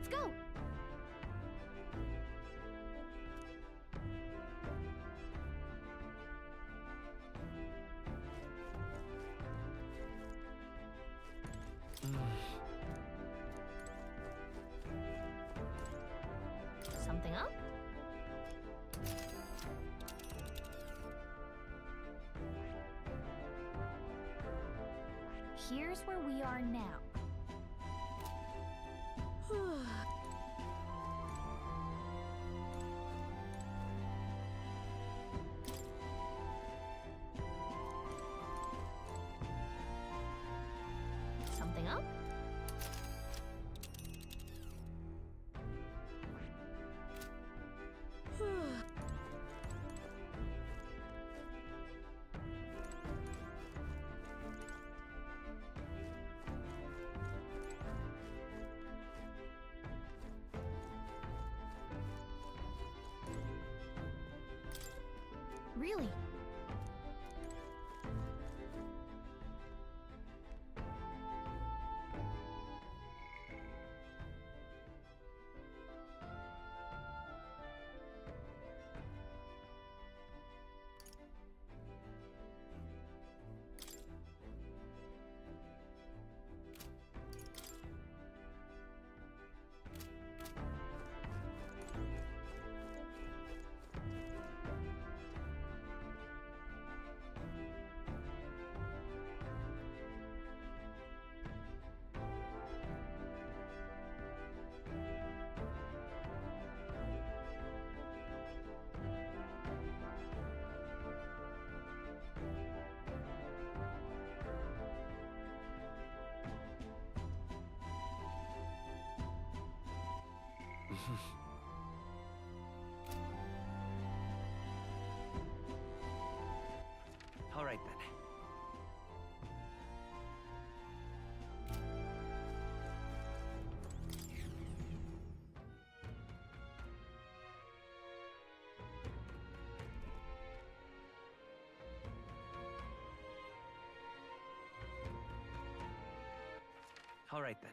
Let's go! Something up? Here's where we are now. Something up? Really? All right then. All right then.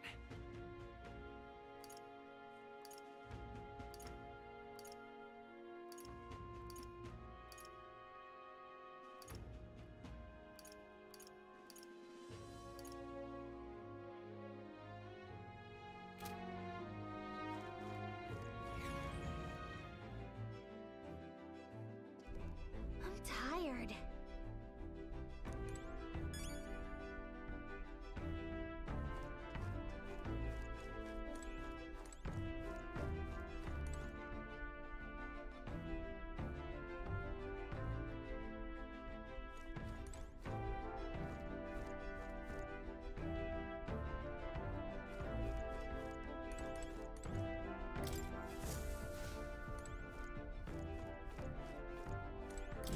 I'm tired.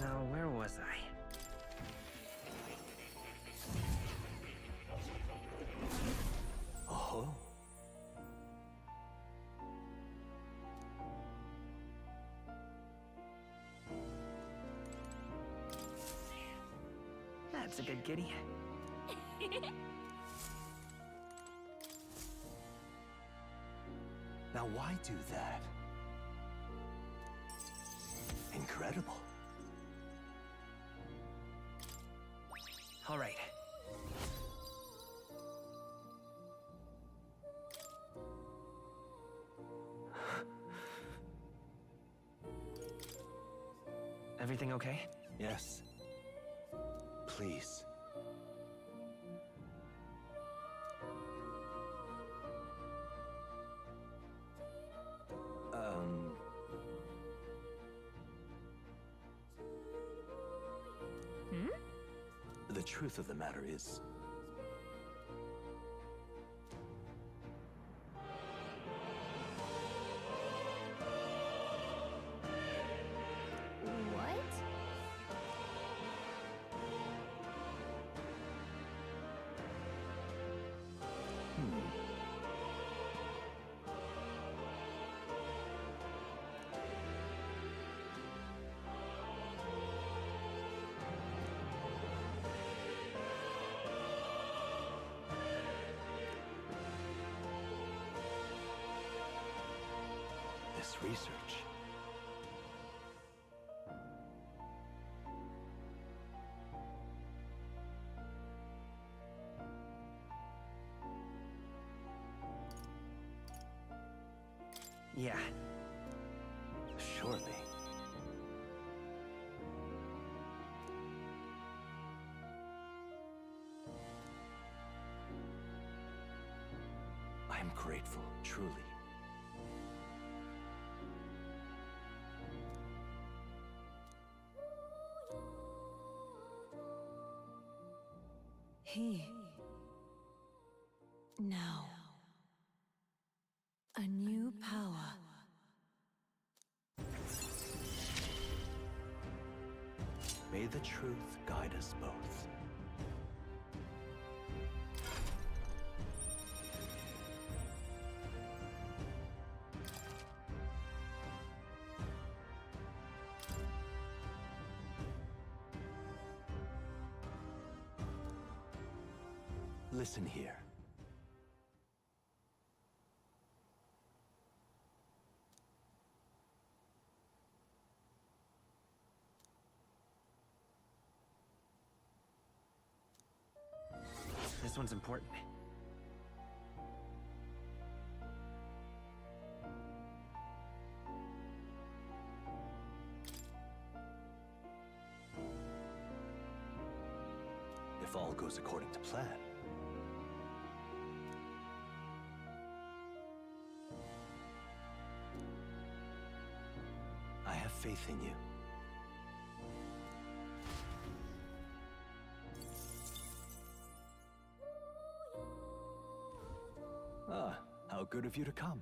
Now, where was I? Oh? That's a good kitty. Now why do that? Incredible. All right. Everything okay? Yes. Please. The truth of the matter is, What? this research. Yeah. Surely. I am grateful, truly. Now, a new power. May the truth guide us both. Listen here. This one's important. If all goes according to plan. I have faith in you. Ah, how good of you to come.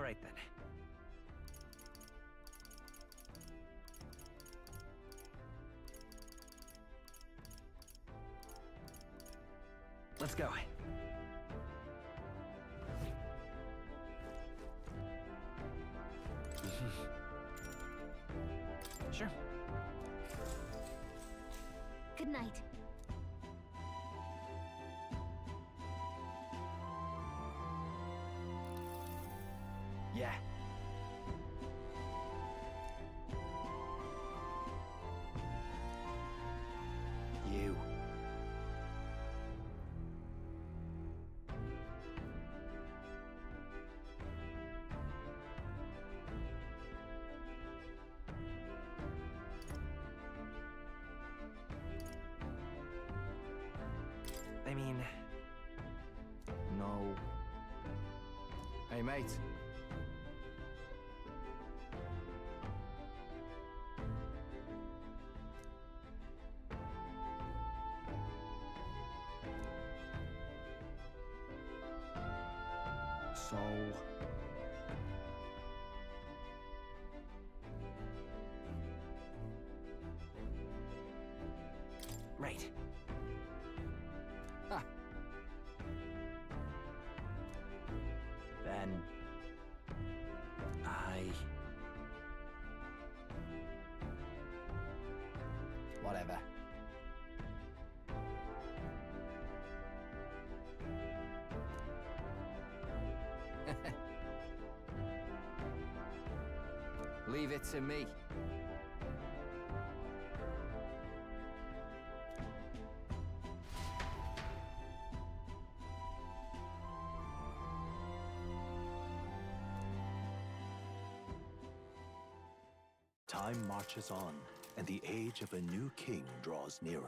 right then. Let's go. Sure. Good night. Yeah. You. I mean... No. Hey, mate. So... Right. Ah. Then... Whatever. Leave it to me. Time marches on, and the age of a new king draws nearer.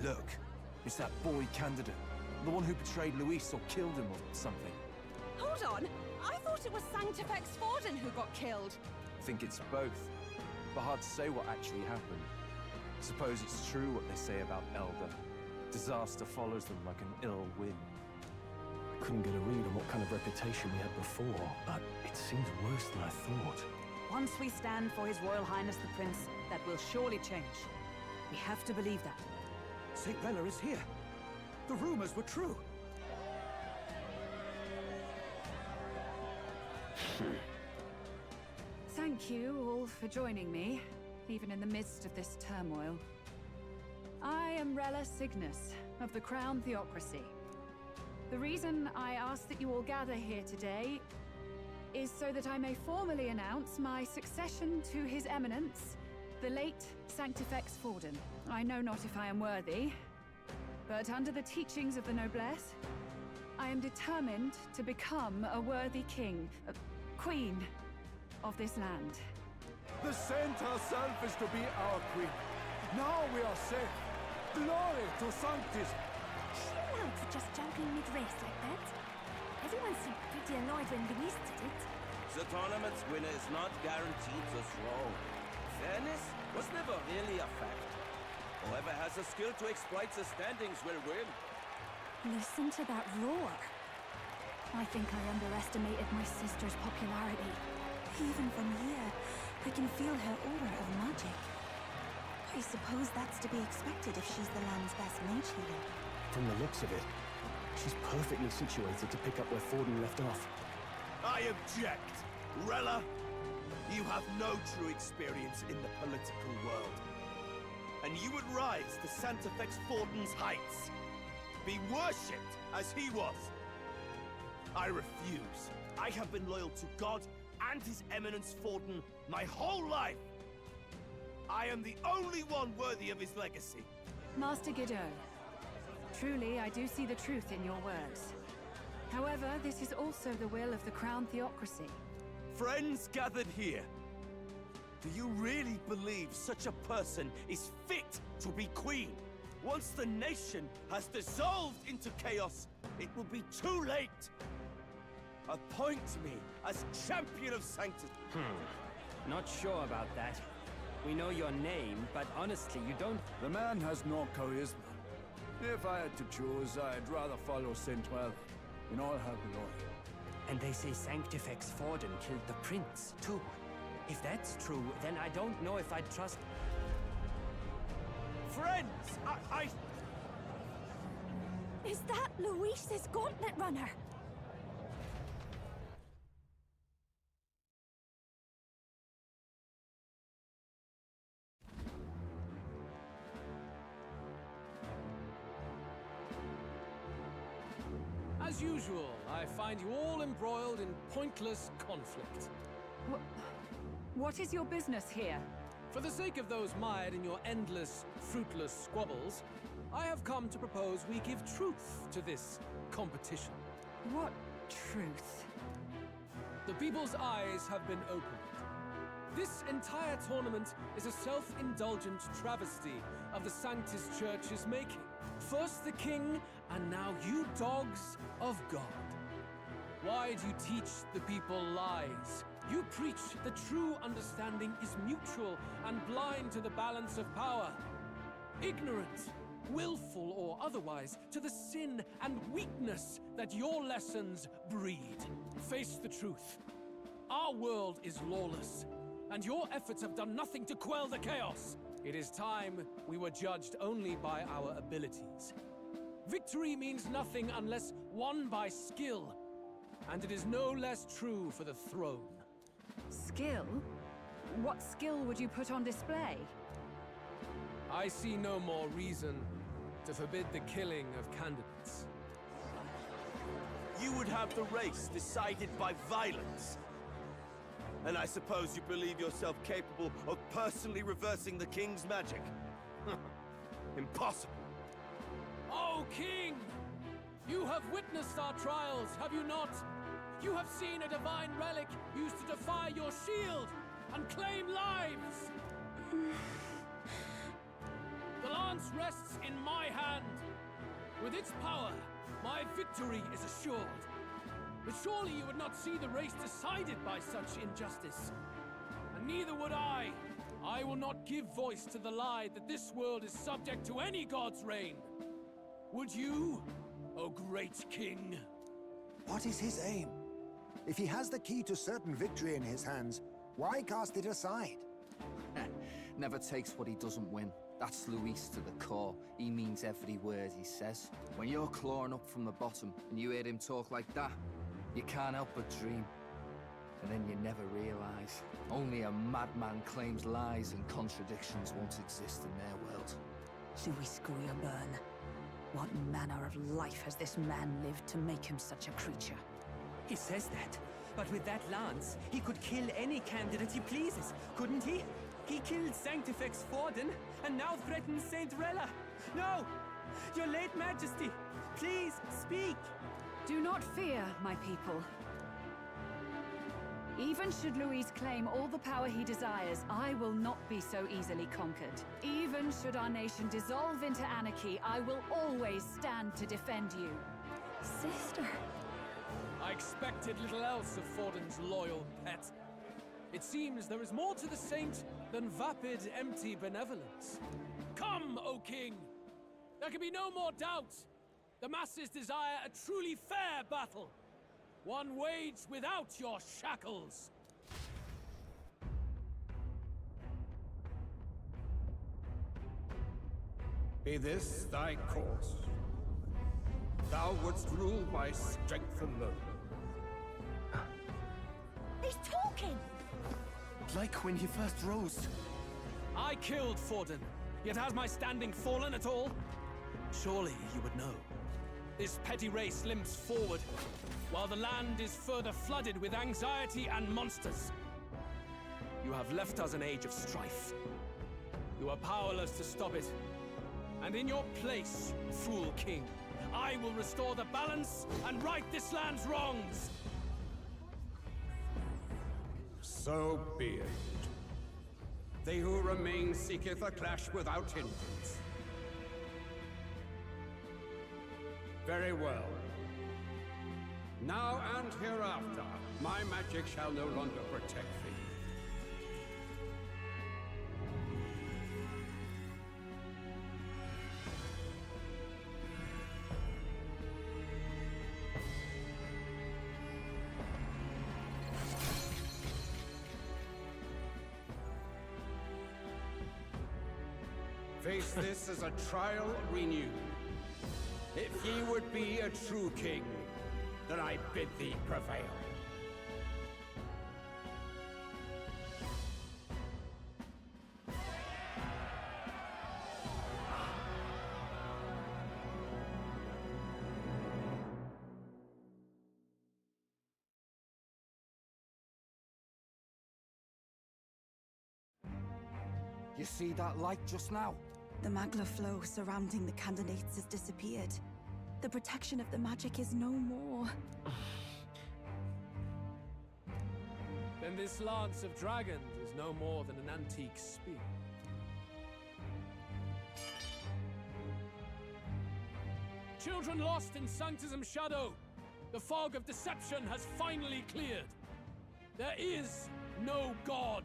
Look, it's that boy candidate. The one who betrayed Luis or killed him or something. Hold on! I thought it was Sanctifex Forden who got killed. I think it's both. But hard to say what actually happened. Suppose it's true what they say about Elder. Disaster follows them like an ill wind. Couldn't get a read on what kind of reputation we had before, but it seems worse than I thought. Once we stand for His Royal Highness the Prince, that will surely change. We have to believe that. St. Rella is here. The rumors were true. Thank you all for joining me, even in the midst of this turmoil. I am Rella Cygnus, of the Crown Theocracy. The reason I ask that you all gather here today is so that I may formally announce my succession to His Eminence, the late Sanctifex Forden. I know not if I am worthy, but under the teachings of the noblesse, I am determined to become a worthy king, queen of this land. The saint herself is to be our queen. Now we are safe. Glory to Sanctis. Chill out for just jumping mid-race like that. Everyone seemed pretty annoyed when Luis did it. The tournament's winner is not guaranteed the throne. Fairness was never really a fact. Whoever has the skill to exploit the standings will win. Listen to that roar. I think I underestimated my sister's popularity. Even from here, I can feel her aura of magic. I suppose that's to be expected if she's the land's best mage healer. From the looks of it, she's perfectly situated to pick up where Forden left off. I object! Rella, you have no true experience in the political world. And you would rise to Sanctifex Forden's heights. Be worshipped as he was. I refuse. I have been loyal to God and His Eminence Forden my whole life. I am the only one worthy of his legacy. Master Godot, truly I do see the truth in your words. However, this is also the will of the Crown Theocracy. Friends gathered here, do you really believe such a person is fit to be queen? Once the nation has dissolved into chaos, it will be too late. Appoint me as champion of sanctity. Not sure about that. We know your name, but honestly, you don't... The man has no charisma. If I had to choose, I'd rather follow Saint Well in all her glory. And they say Sanctifex Forden killed the prince, too. If that's true, then I don't know if I'd trust... Friends, I... Is that Luis's gauntlet runner? As usual, I find you all embroiled in pointless conflict. What is your business here? For the sake of those mired in your endless, fruitless squabbles, I have come to propose we give truth to this competition. What truth? The people's eyes have been opened. This entire tournament is a self-indulgent travesty of the Sanctus Church's making. First the king, and now you dogs of God. Why do you teach the people lies? You preach that true understanding is mutual and blind to the balance of power. Ignorant, willful or otherwise, to the sin and weakness that your lessons breed. Face the truth. Our world is lawless, and your efforts have done nothing to quell the chaos. It is time we were judged only by our abilities. Victory means nothing unless won by skill, and it is no less true for the throne. Skill? What skill would you put on display? I see no more reason to forbid the killing of candidates. You would have the race decided by violence. And I suppose you believe yourself capable of personally reversing the king's magic? Impossible. Oh, King! You have witnessed our trials, have you not? You have seen a divine relic used to defy your shield and claim lives! The lance rests in my hand. With its power, my victory is assured. But surely you would not see the race decided by such injustice. And neither would I. I will not give voice to the lie that this world is subject to any god's reign. Would you, O great king? What is his aim? If he has the key to certain victory in his hands, why cast it aside? Never takes what he doesn't win. That's Luis to the core. He means every word he says. When you're clawing up from the bottom and you hear him talk like that, you can't help but dream. And then you never realize. Only a madman claims lies and contradictions won't exist in their world. Luis Grierburn. What manner of life has this man lived to make him such a creature? He says that, but with that lance, he could kill any candidate he pleases, couldn't he? He killed Sanctifex Forden, and now threatens Saint Rella. No! Your late majesty, please, speak! Do not fear, my people. Even should Luis claim all the power he desires, I will not be so easily conquered. Even should our nation dissolve into anarchy, I will always stand to defend you. Sister. I expected little else of Forden's loyal pet. It seems there is more to the saint than vapid, empty benevolence. Come, O king! There can be no more doubt. The masses desire a truly fair battle. One waged without your shackles. Be this thy course. Thou wouldst rule by strength alone. He's talking! Like when he first rose. I killed Forden, yet has my standing fallen at all? Surely you would know. This petty race limps forward, while the land is further flooded with anxiety and monsters. You have left us an age of strife. You are powerless to stop it. And in your place, fool king, I will restore the balance and right this land's wrongs! So be it. They who remain seeketh a clash without hindrance. Very well. Now and hereafter, my magic shall no longer protect thee. face this as a trial renewed. If ye would be a true king, then I bid thee prevail. You see that light just now? The magla flow surrounding the candidates has disappeared. The protection of the magic is no more. Then this lance of dragons is no more than an antique spear. Children lost in Sanctism's shadow! The fog of deception has finally cleared! There is no God!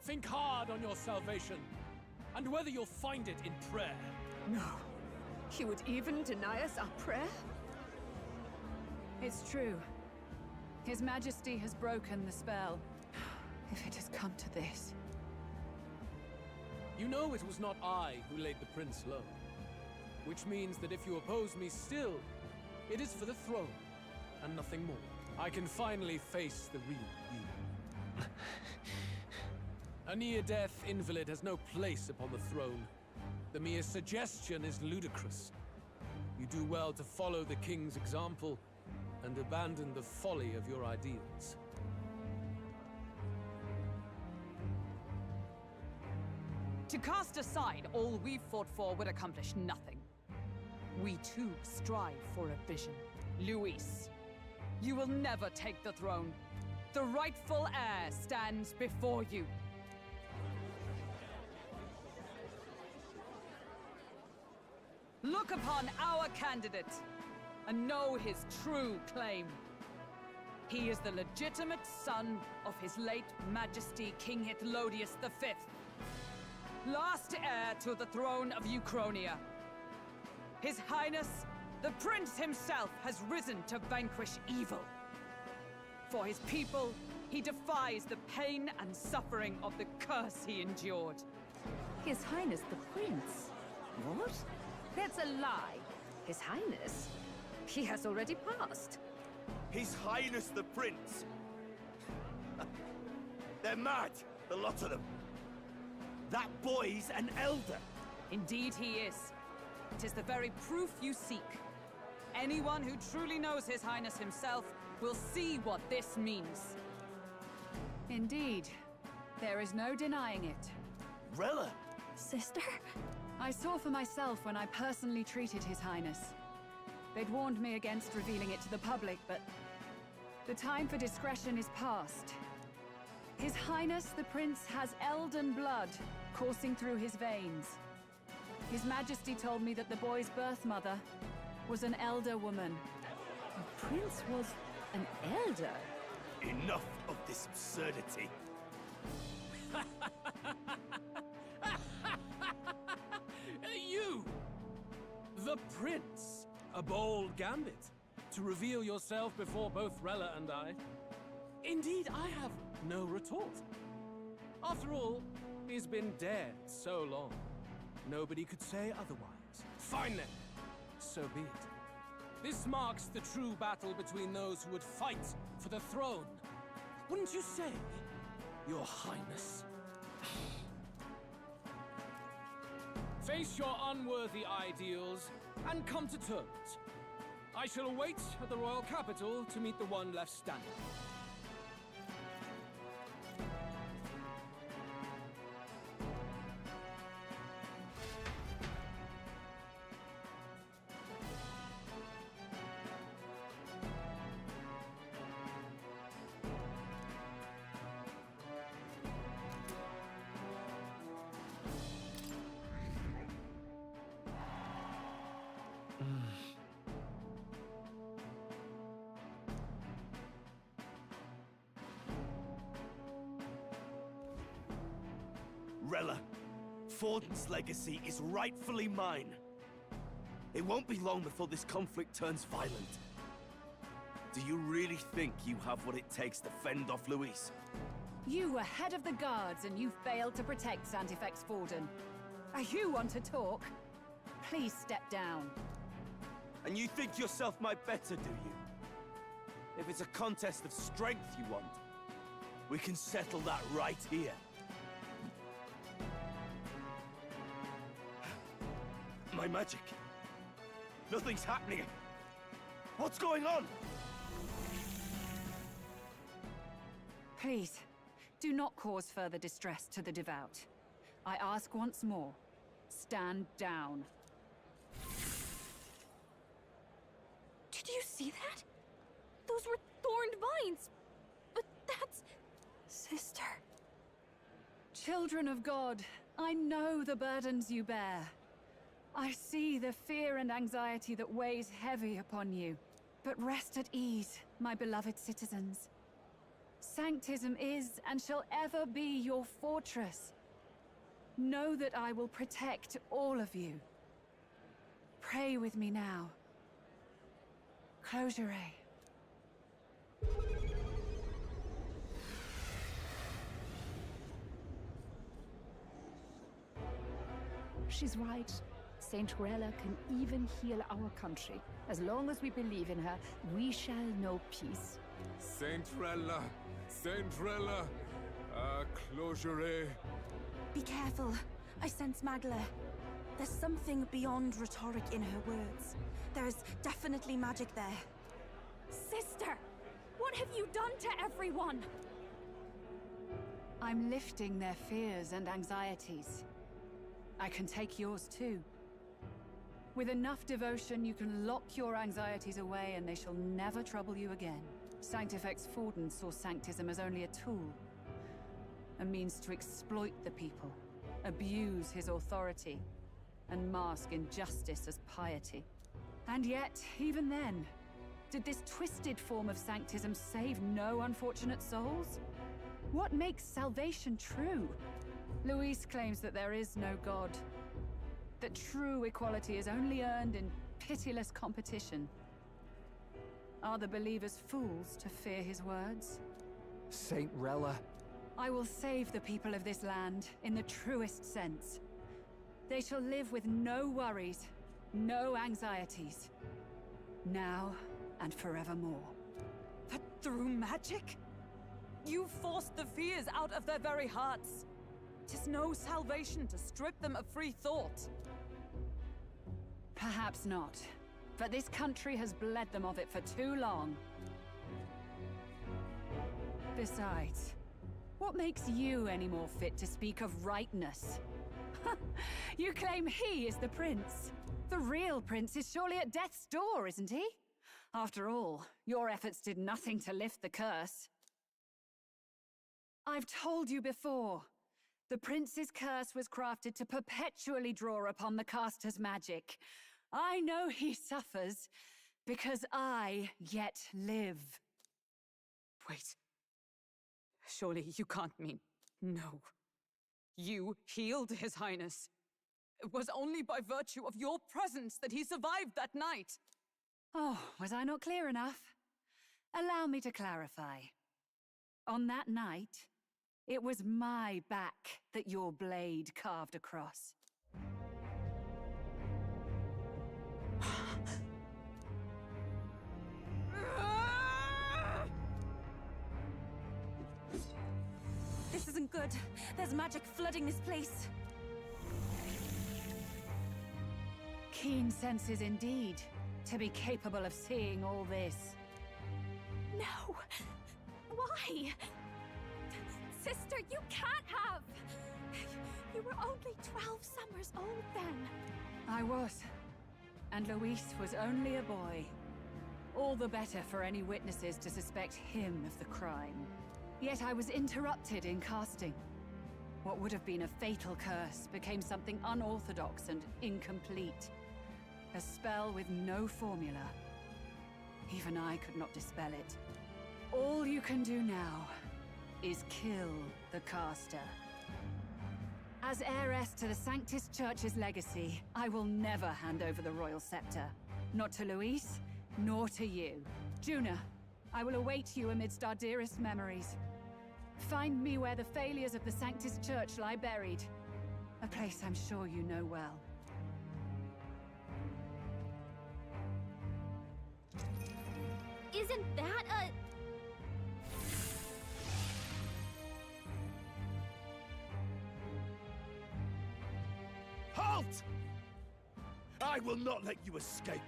Think hard on your salvation, and whether you'll find it in prayer. No. He would even deny us our prayer? It's true. His Majesty has broken the spell. If it has come to this. You know it was not I who laid the prince low. Which means that if you oppose me still, it is for the throne, and nothing more. I can finally face the real you. A near-death invalid has no place upon the throne. The mere suggestion is ludicrous. You do well to follow the king's example and abandon the folly of your ideals. To cast aside all we've fought for would accomplish nothing. We too strive for a vision. Luis, you will never take the throne. The rightful heir stands before you. Look upon our candidate and know his true claim. He is the legitimate son of his late Majesty King Hithlodius V, last heir to the throne of Uchronia. His Highness, the Prince himself, has risen to vanquish evil. For his people, he defies the pain and suffering of the curse he endured. His Highness the Prince? What? That's a lie. His Highness? He has already passed. His Highness the Prince! They're mad, the lot of them. That boy's an elder. Indeed he is. It is the very proof you seek. Anyone who truly knows His Highness himself will see what this means. Indeed. There is no denying it. Rella! Sister? I saw for myself when I personally treated His Highness. They'd warned me against revealing it to the public, but the time for discretion is past. His Highness the Prince has Elden blood coursing through his veins. His Majesty told me that the boy's birth mother was an elder woman. The Prince was an elder? Enough of this absurdity. You! The Prince! A bold gambit. To reveal yourself before both Rella and I. Indeed, I have no retort. After all, he's been dead so long. Nobody could say otherwise. Fine then. So be it. This marks the true battle between those who would fight for the throne. Wouldn't you say, Your Highness? Face your unworthy ideals and come to terms. I shall await at the royal capital to meet the one left standing. Rella, Forden's legacy is rightfully mine. It won't be long before this conflict turns violent. Do you really think you have what it takes to fend off Luis? You were head of the guards and you failed to protect Santifex Forden. You want to talk? Please step down. And you think yourself my better, do you? If it's a contest of strength you want, we can settle that right here. My magic. Nothing's happening. What's going on? Please, do not cause further distress to the devout. I ask once more, stand down. Did you see that? Those were thorned vines. But that's... Sister. Children of God, I know the burdens you bear. I see the fear and anxiety that weighs heavy upon you. But rest at ease, my beloved citizens. Sanctism is and shall ever be your fortress. Know that I will protect all of you. Pray with me now. Close your eye. She's right. Saint Rella can even heal our country. As long as we believe in her, we shall know peace. Saint Rella! Saint Rella! Close your eye. Be careful. I sense Magla. There's something beyond rhetoric in her words. There's definitely magic there. Sister! What have you done to everyone? I'm lifting their fears and anxieties. I can take yours too. With enough devotion, you can lock your anxieties away and they shall never trouble you again. Sanctifex Forden saw Sanctism as only a tool. A means to exploit the people, abuse his authority, and mask injustice as piety. And yet, even then, did this twisted form of Sanctism save no unfortunate souls? What makes salvation true? Luis claims that there is no God. That true equality is only earned in pitiless competition. Are the believers fools to fear his words? Saint Rella. I will save the people of this land in the truest sense. They shall live with no worries, no anxieties. Now and forevermore. But through magic? You forced the fears out of their very hearts. 'Tis no salvation to strip them of free thought. Perhaps not. But this country has bled them of it for too long. Besides, what makes you any more fit to speak of rightness? You claim he is the prince. The real prince is surely at death's door, isn't he? After all, your efforts did nothing to lift the curse. I've told you before. The prince's curse was crafted to perpetually draw upon the caster's magic. I know he suffers, because I yet live. Wait. Surely you can't mean... No. You healed His Highness. It was only by virtue of your presence that he survived that night. Oh, was I not clear enough? Allow me to clarify. On that night, it was my back that your blade carved across. This isn't good. There's magic flooding this place. Keen senses indeed, to be capable of seeing all this. No! Why? Sister, you can't have! You were only 12 summers old then. I was. And Luis was only a boy. All the better for any witnesses to suspect him of the crime. Yet I was interrupted in casting. What would have been a fatal curse became something unorthodox and incomplete. A spell with no formula. Even I could not dispel it. All you can do now is kill the caster. As heiress to the Sanctis Church's legacy, I will never hand over the royal scepter. Not to Luis, nor to you. Juna, I will await you amidst our dearest memories. Find me where the failures of the Sanctis Church lie buried. A place I'm sure you know well. Isn't that a... Halt! I will not let you escape.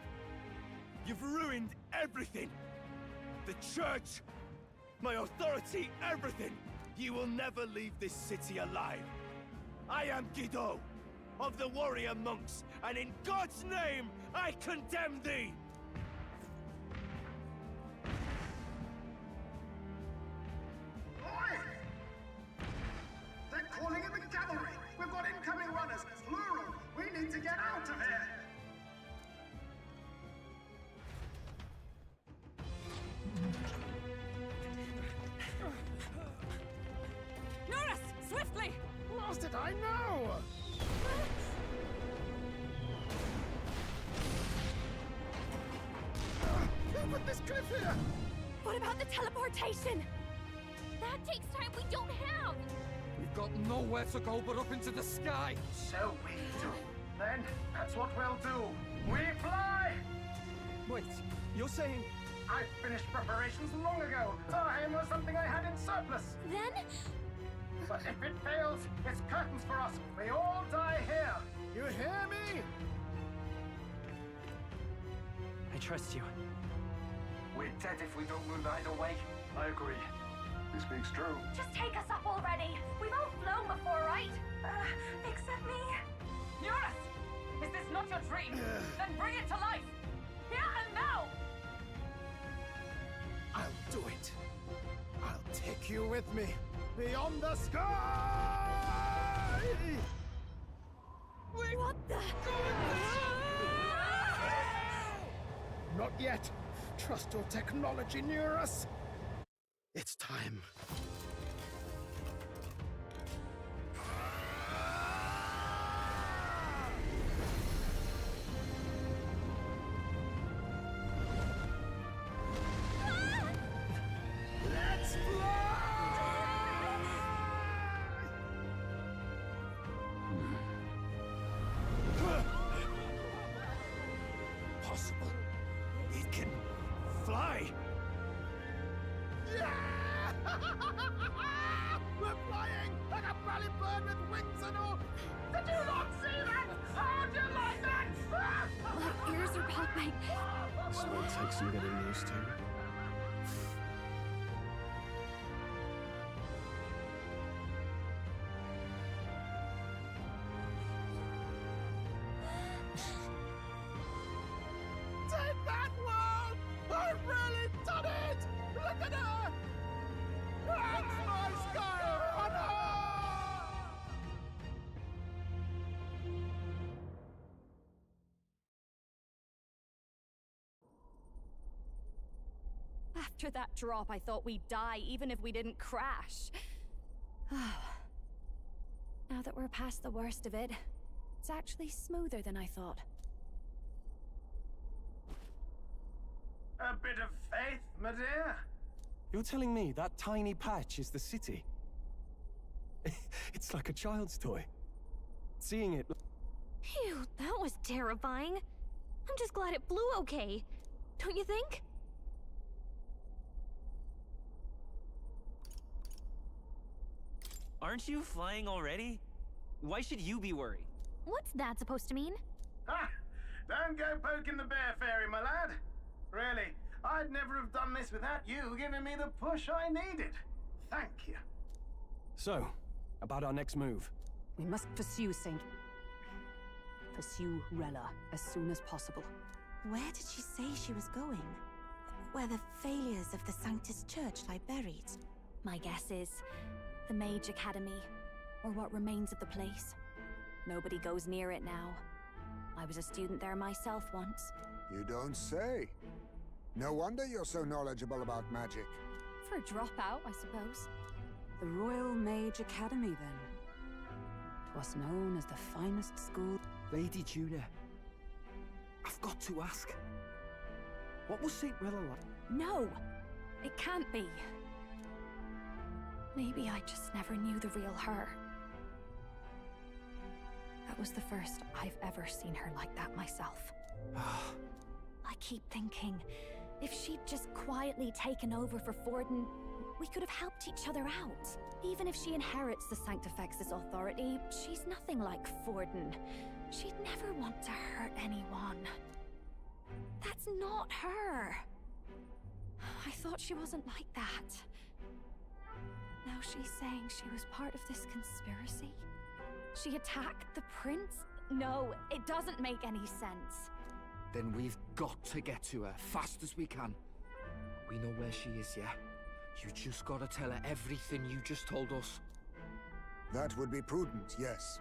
You've ruined everything. The church, my authority, everything. You will never leave this city alive. I am Guido, of the warrior monks, and in God's name, I condemn thee! Oi! They're calling in the cavalry! We've got incoming runners, plural! We need to get out of here! Norris! Swiftly! Lost it, I know! Who put this cliff here? What about the teleportation? That takes time we don't have! We've got nowhere to go but up into the sky! So we do. Then, that's what we'll do. We fly! Wait, you're saying... I finished preparations long ago. Our aim was something I had in surplus. Then? But if it fails, it's curtains for us. We all die here. You hear me? I trust you. We're dead if we don't move either way. I agree. He speaks true. Just take us up already. We've all flown before, right? Except me. Norris! Is this not your dream? Then bring it to life! Here and now! I'll do it. I'll take you with me. Beyond the sky! What the... Not yet. Trust your technology near us. It's time. Let's Possible. It can fly. Yeah! We're flying like a bally bird with wings and all. Did you not see that? How'd you like that? My ears are popping. This will take some getting used to. Take that, world! I've really done it! Look at her! That's my sky runner! After that drop, I thought we'd die, even if we didn't crash. Now that we're past the worst of it, it's actually smoother than I thought. A bit of faith, my dear. You're telling me that tiny patch is the city? It's like a child's toy. Seeing it... Phew, that was terrifying. I'm just glad it flew okay. Don't you think? Aren't you flying already? Why should you be worried? What's that supposed to mean? Ha! Don't go poking the bear fairy, my lad. Really, I'd never have done this without you giving me the push I needed. Thank you. So, about our next move. We must pursue Rella as soon as possible. Where did she say she was going? Where the failures of the Sanctus Church lie buried? My guess is the Mage Academy, or what remains of the place. Nobody goes near it now. I was a student there myself once. You don't say. No wonder you're so knowledgeable about magic. For a dropout, I suppose. The Royal Mage Academy, then. 'Twas known as the finest school... Lady Julia, I've got to ask. What was St. Rella like? No! It can't be. Maybe I just never knew the real her. That was the first I've ever seen her like that myself. I keep thinking, if she'd just quietly taken over for Forden, we could have helped each other out. Even if she inherits the Sanctifex's authority, she's nothing like Forden. She'd never want to hurt anyone. That's not her. I thought she wasn't like that. Now she's saying she was part of this conspiracy? She attacked the prince? No, it doesn't make any sense. Then we've got to get to her, fast as we can. We know where she is, yeah? You just gotta tell her everything you just told us. That would be prudent, yes.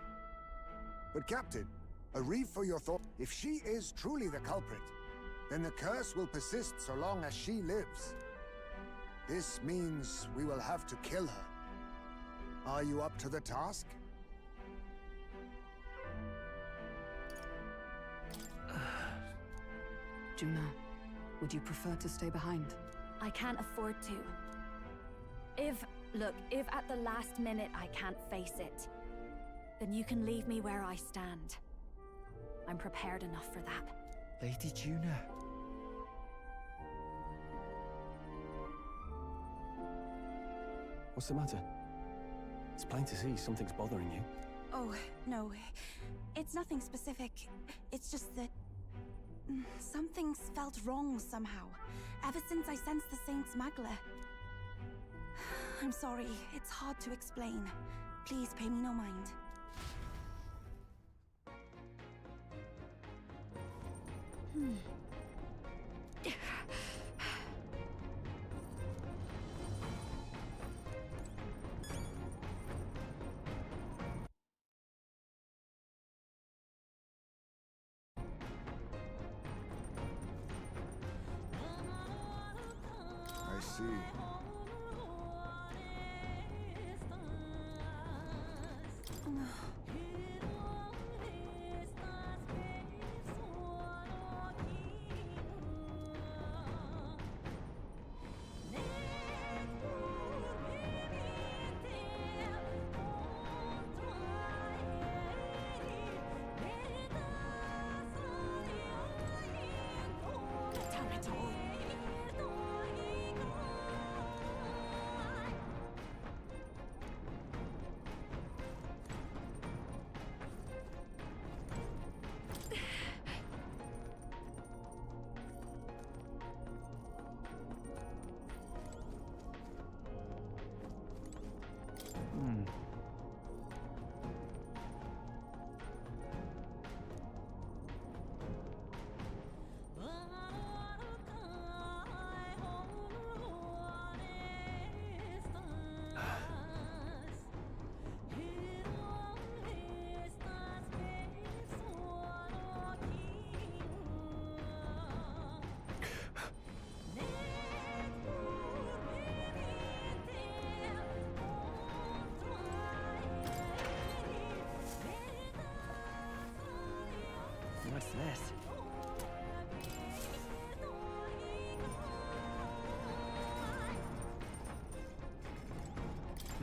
But Captain, a reef for your thought. If she is truly the culprit, then the curse will persist so long as she lives. This means we will have to kill her. Are you up to the task? Juna, would you prefer to stay behind? I can't afford to. If at the last minute I can't face it, then you can leave me where I stand. I'm prepared enough for that. Lady Juna. What's the matter? It's plain to see something's bothering you. Oh, no. It's nothing specific. It's just that... something's felt wrong somehow, ever since I sensed the Saint Smuggler. I'm sorry, it's hard to explain. Please pay me no mind. I see. What's this?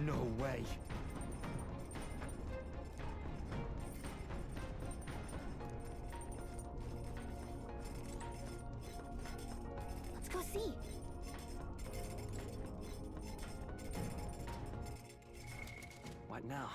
No way. Let's go see. What now?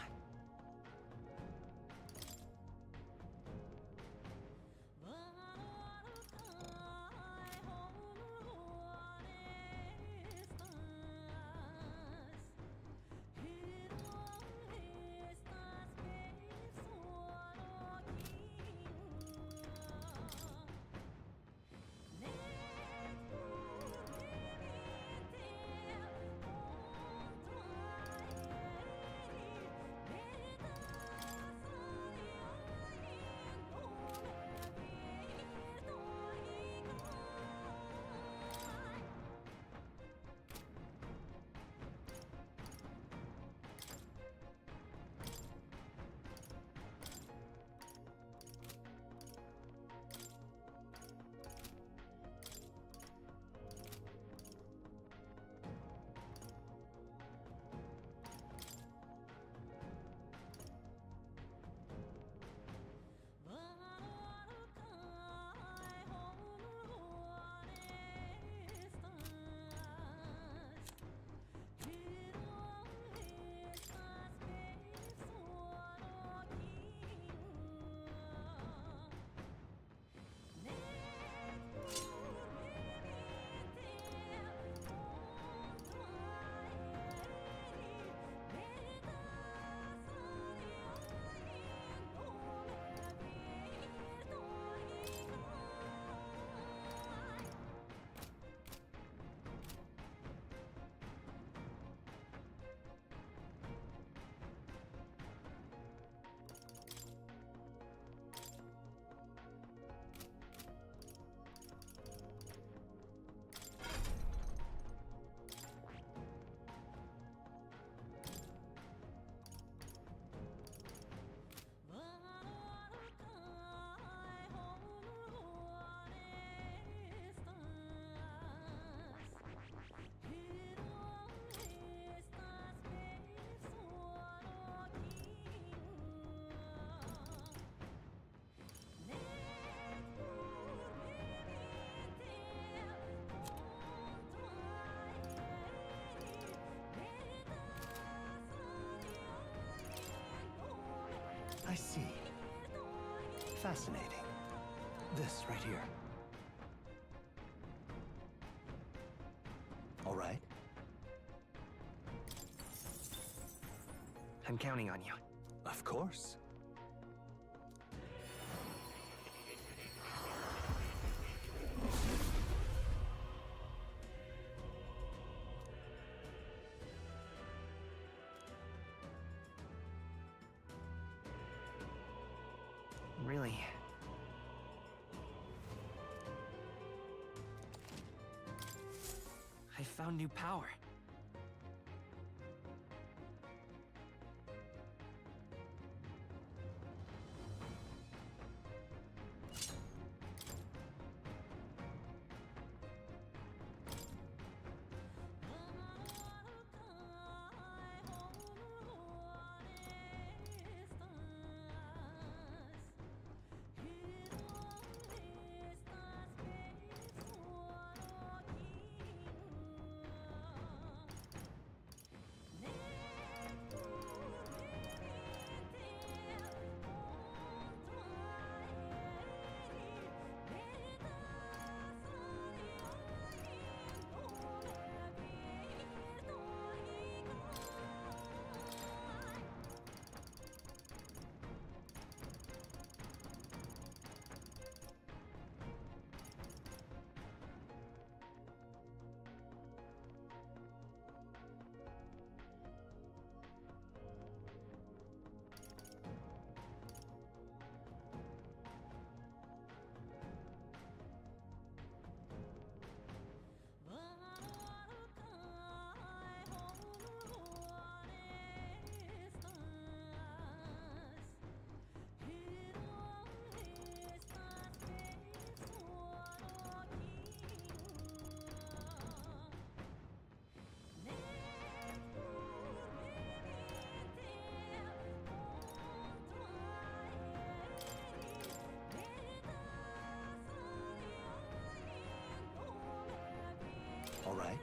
see. Fascinating. This right here. All right. I'm counting on you. Of course. Really? I found new power. All right.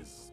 is...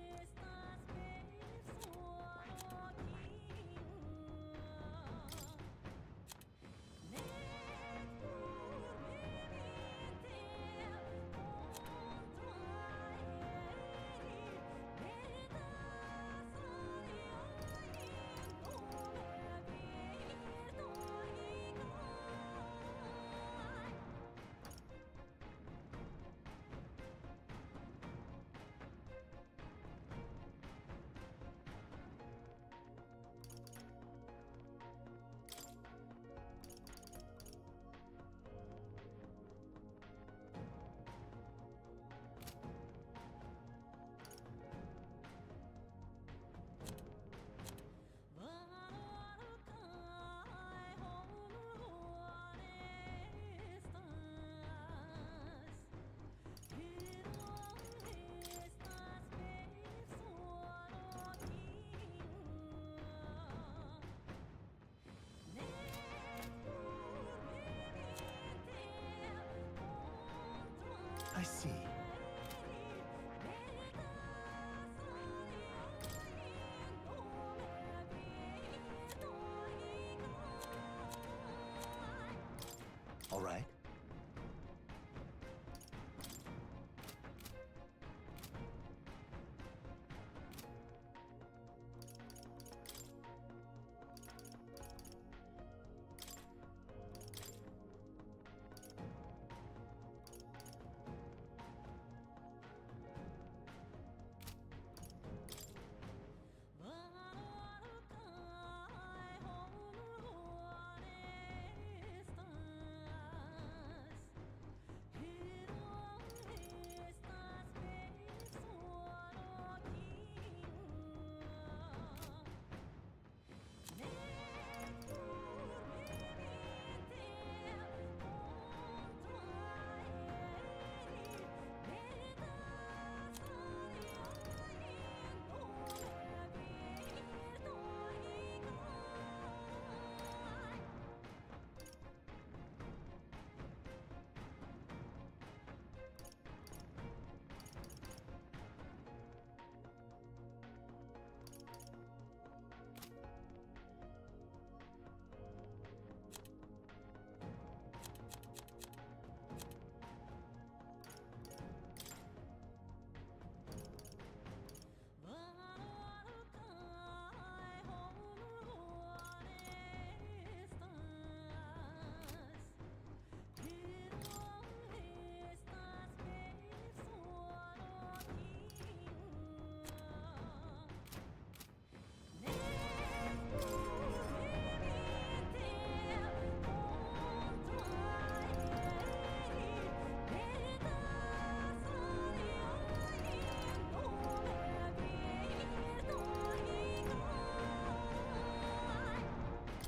I see. All right.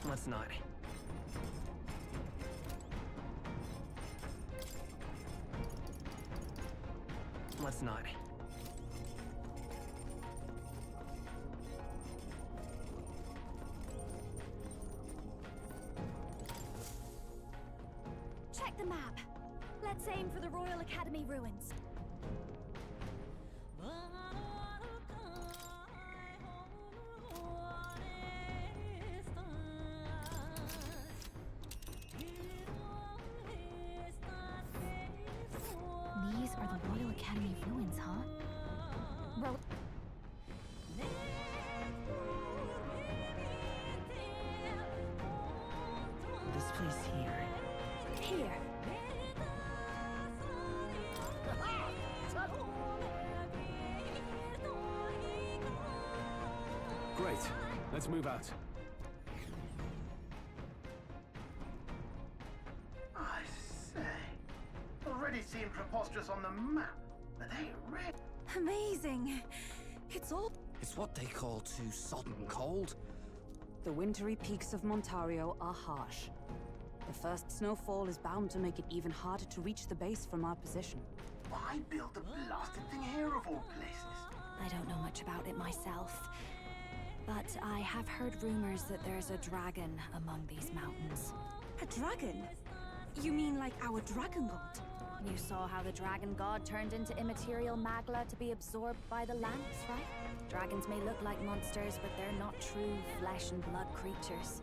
Let's not. Let's not. Check the map. Let's aim for the Royal Academy ruins. These are the Royal Academy ruins, huh? This place here. Here. Great. Let's move out. I say, already seem preposterous on the map, but they really... Amazing. It's all... It's what they call too sodden cold. The wintry peaks of Montario are harsh. The first snowfall is bound to make it even harder to reach the base from our position. Why build the blasted thing here of all places? I don't know much about it myself, but I have heard rumors that there's a dragon among these mountains. A dragon? You mean like our dragon god? You saw how the dragon god turned into immaterial magla to be absorbed by the lamps, right? Dragons may look like monsters, but they're not true flesh and blood creatures.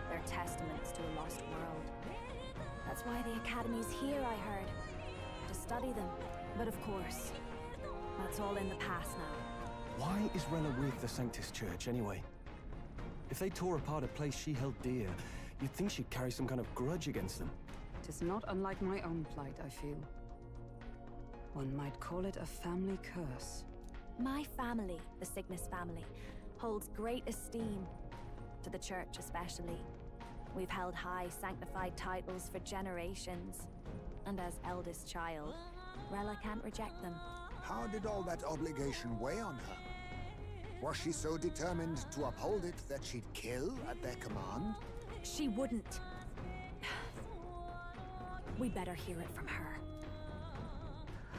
They're testaments to a lost world. That's why the Academy's here, I heard. To study them. But of course, that's all in the past now. Why is Rella with the Sanctus Church, anyway? If they tore apart a place she held dear, you'd think she'd carry some kind of grudge against them. It is not unlike my own plight, I feel. One might call it a family curse. My family, the Cygnus family, holds great esteem. To the Church especially. We've held high sanctified titles for generations. And as eldest child, Rella can't reject them. How did all that obligation weigh on her? Was she so determined to uphold it that she'd kill at their command? She wouldn't. We better hear it from her.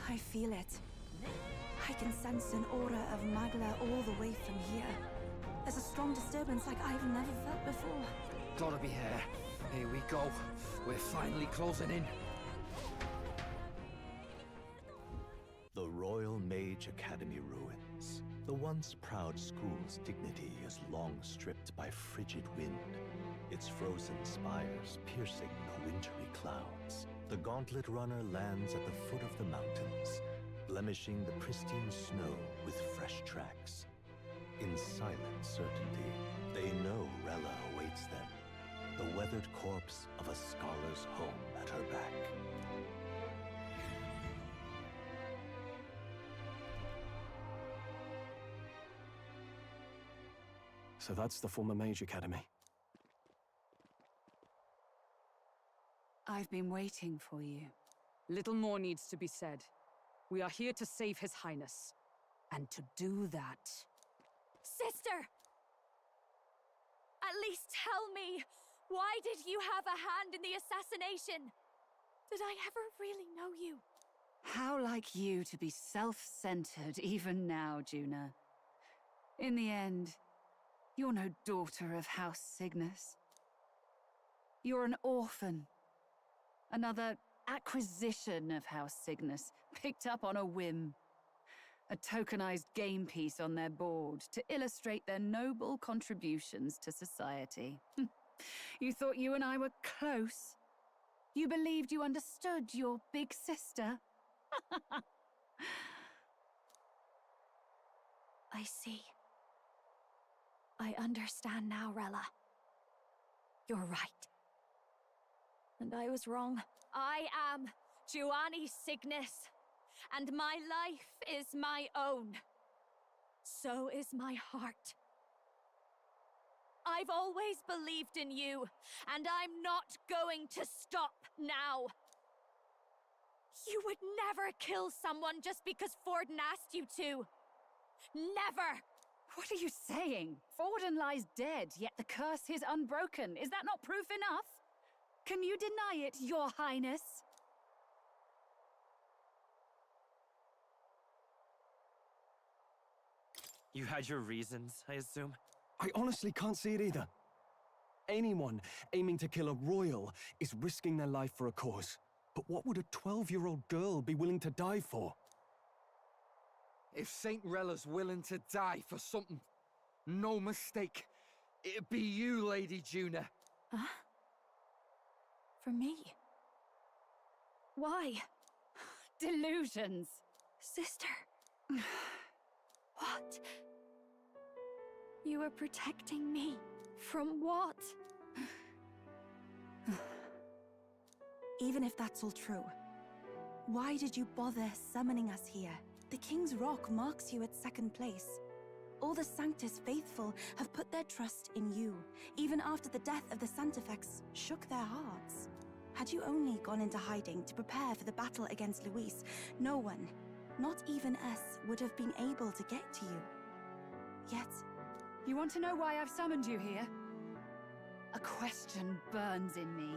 I feel it. I can sense an aura of Magla all the way from here. There's a strong disturbance like I've never felt before. Gotta be here. Here we go. We're finally closing in. The Royal Mage Academy ruins. The once proud school's dignity is long stripped by frigid wind, its frozen spires piercing the wintry clouds. The Gauntlet Runner lands at the foot of the mountains, blemishing the pristine snow with fresh tracks. In silent certainty, they know Rella awaits them, the weathered corpse of a scholar's home at her back. So that's the former Mage Academy. I've been waiting for you. Little more needs to be said. We are here to save His Highness. And to do that... Sister! At least tell me, why did you have a hand in the assassination? Did I ever really know you? How like you to be self-centered even now, Juna. In the end, you're no daughter of House Cygnus. You're an orphan. Another acquisition of House Cygnus, picked up on a whim. A tokenized game piece on their board to illustrate their noble contributions to society. You thought you and I were close. You believed you understood your big sister. I see. I understand now, Rella. You're right. And I was wrong. I am Giovanni Cygnus, and my life is my own. So is my heart. I've always believed in you, and I'm not going to stop now. You would never kill someone just because Forden asked you to. Never! What are you saying? Forden lies dead, yet the curse is unbroken. Is that not proof enough? Can you deny it, Your Highness? You had your reasons, I assume? I honestly can't see it either. Anyone aiming to kill a royal is risking their life for a cause. But what would a 12-year-old girl be willing to die for? If Saint Rella's willing to die for something, no mistake, it'd be you, Lady Juna. Huh? For me? Why? Delusions. Sister. What? You are protecting me from what? Even if that's all true, why did you bother summoning us here? The King's Rock marks you at second place. All the Sanctus faithful have put their trust in you, even after the death of the Santafex shook their hearts. Had you only gone into hiding to prepare for the battle against Luis, no one, not even us, would have been able to get to you. Yet... You want to know why I've summoned you here? A question burns in me,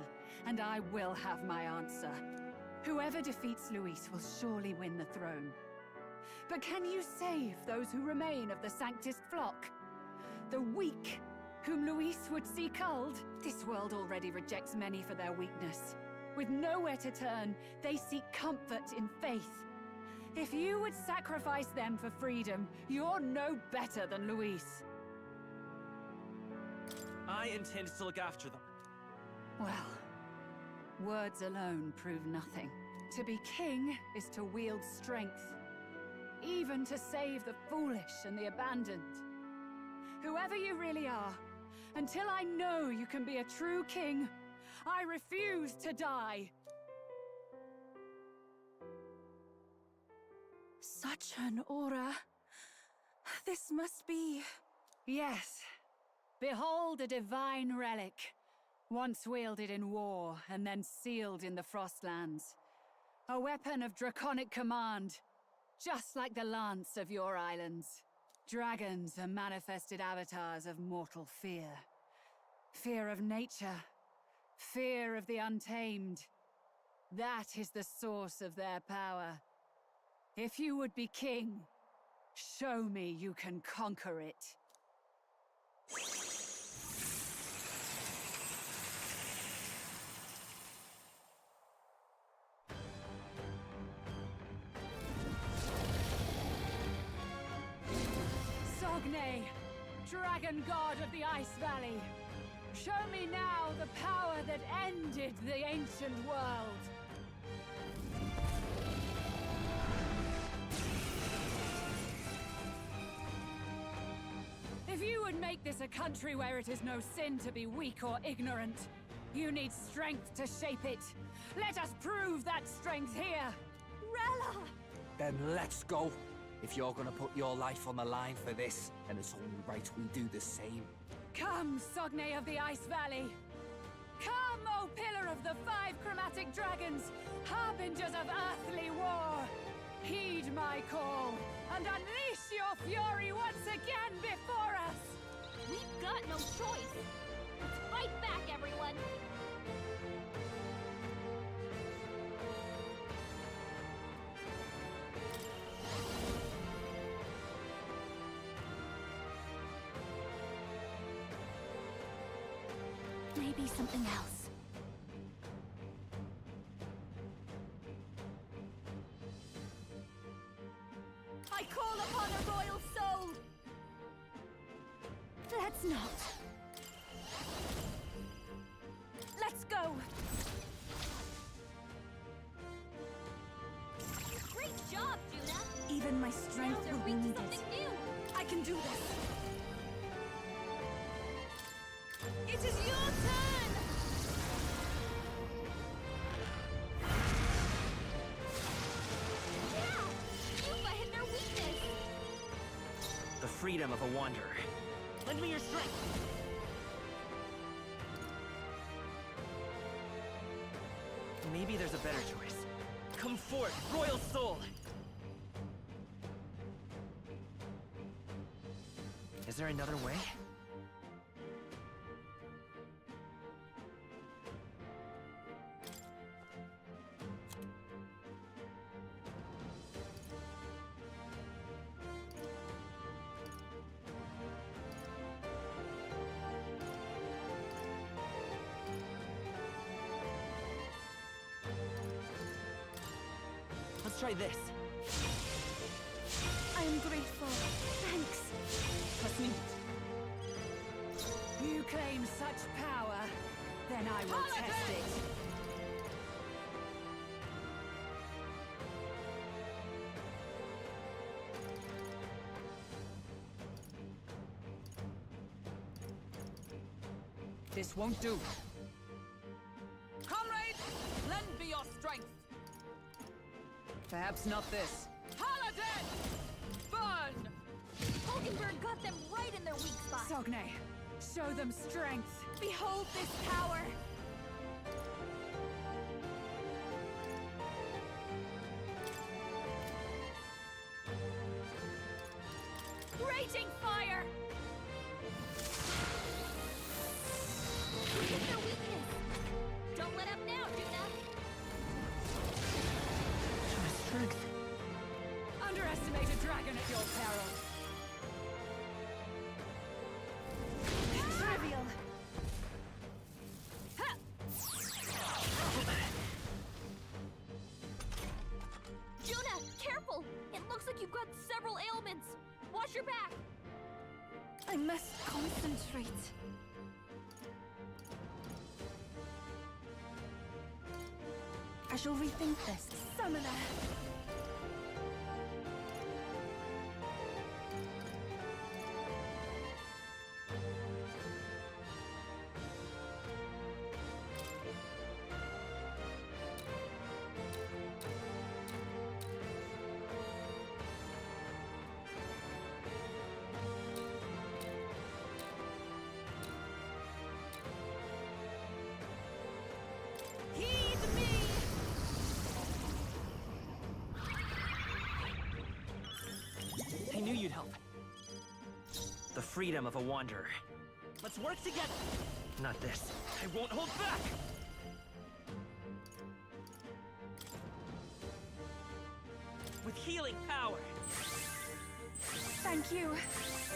and I will have my answer. Whoever defeats Luis will surely win the throne. But can you save those who remain of the Sanctus flock? The weak, whom Luis would see culled? This world already rejects many for their weakness. With nowhere to turn, they seek comfort in faith. If you would sacrifice them for freedom, you're no better than Luis. I intend to look after them. Well, words alone prove nothing. To be king is to wield strength, even to save the foolish and the abandoned. Whoever you really are, until I know you can be a true king, I refuse to die. Such an aura. This must be... Yes. Behold a divine relic. Once wielded in war, and then sealed in the Frostlands. A weapon of draconic command, just like the lance of your islands. Dragons are manifested avatars of mortal fear. Fear of nature. Fear of the untamed. That is the source of their power. If you would be king, show me you can conquer it. Sogne, dragon god of the Ice Valley. Show me now the power that ended the ancient world. If you would make this a country where it is no sin to be weak or ignorant, you need strength to shape it. Let us prove that strength here. Rella! Then let's go. If you're gonna put your life on the line for this, then it's only right we do the same. Come, Sogne of the Ice Valley! Come, O Pillar of the 5 Chromatic Dragons, harbingers of earthly war! Heed my call, and unleash your fury once again before us! We've got no choice! Let's fight back, everyone! Maybe something else. I call upon a royal soul! Let's not. Let's go! Great job, Juna! Even my strength will be needed. I can do this! It is your turn! Yeah! You've hit their weakness! The freedom of a wanderer. Lend me your strength! Maybe there's a better choice. Come forth, royal soul! Is there another way? Let's try this. I am grateful. Thanks. Let's meet. You claim such power, then I will test it. This won't do. Comrades, lend me your strength. Perhaps not this. Paladin! Burn! Hulkenberg got them right in their weak spot. Sogne, show them strength. Behold this power! Raging fire! Look at their weakness! Don't let up now, Juna! My strength. Underestimate a dragon at your peril. Trivial. Concentrate. I shall rethink this. Summoner. Heed me! I knew you'd help. The freedom of a wanderer. Let's work together! Not this. I won't hold back! With healing power! Thank you.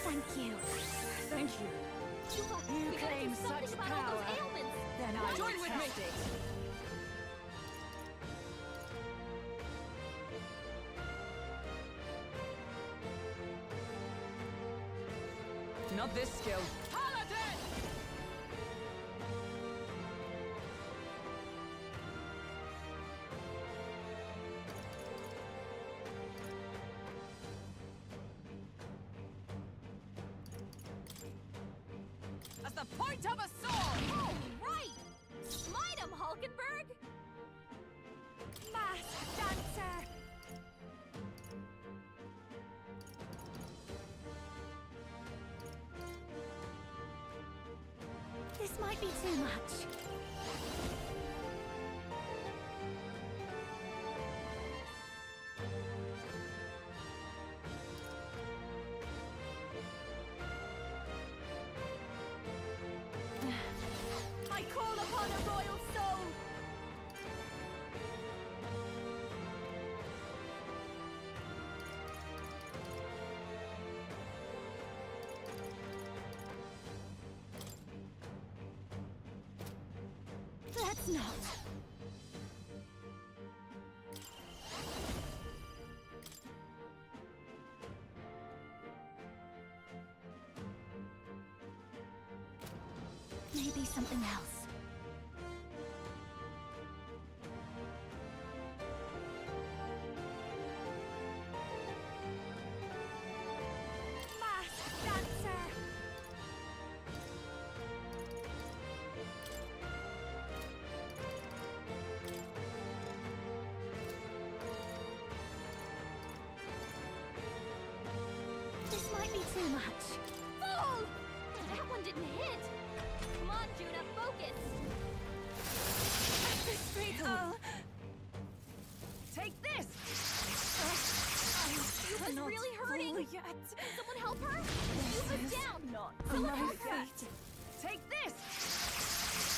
Thank you. Thank you. You claim such power. Then I Join will with test me. it. Not this skill. Paladin! As the point of a sword! Oh, right! Smite him, Hulkenberg! Masked dancer! This might be too much. I call upon a royal soul! Let's not. Maybe something else. Masked dancer! This might be too much. Fool! That one didn't hit. Come on, Judah, focus. Take this! Yuba's really hurting. Yet. Can someone help her? Yuba's down. Not Someone my help her. fate. Take this!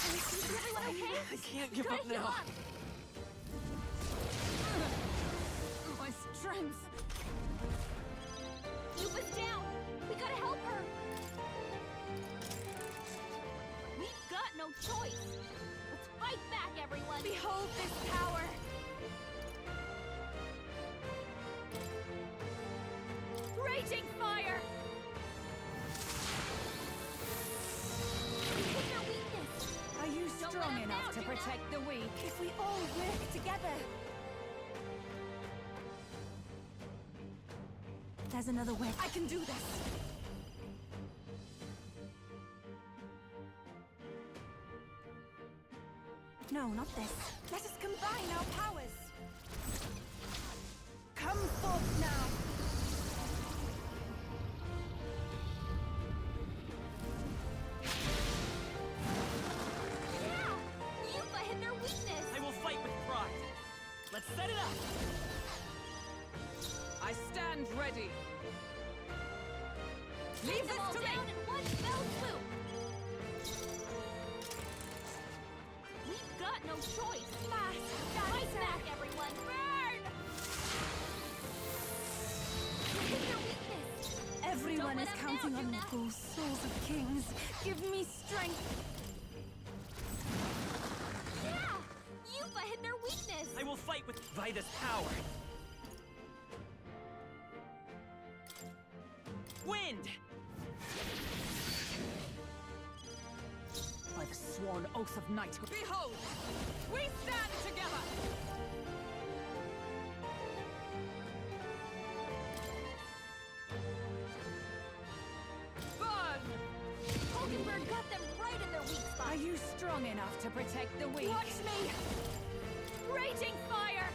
Is everyone okay? I can't give Gotta up heal now. up. My strength. Yuba's down. We gotta help her. We've got no choice. Let's fight back, everyone. Behold this power. Raging fire. We hit their weakness. Are you Don't strong let 'em enough down, to Judah. protect the weak? If we all work together. There's another way. I can do this. No, not this. Let us combine our powers. Come forth now. Yeah! Yuba hit their weakness. I will fight with pride. Let's set it up! I stand ready. Leave Leave them this all to me! down in one fell swoop. We've got no choice. Fight back, everyone. Burn! Hit their weakness. Everyone Don't is let 'em counting down, on you, Judah. souls of kings. Give me strength. Yeah! Yuba hit their weakness. I will fight with Vida's power. Wind! house of knighthood. Behold! We stand together! Burn! Hulkenberg got them right in their weak spot. Are you strong enough to protect the weak? Watch me! Raging fire!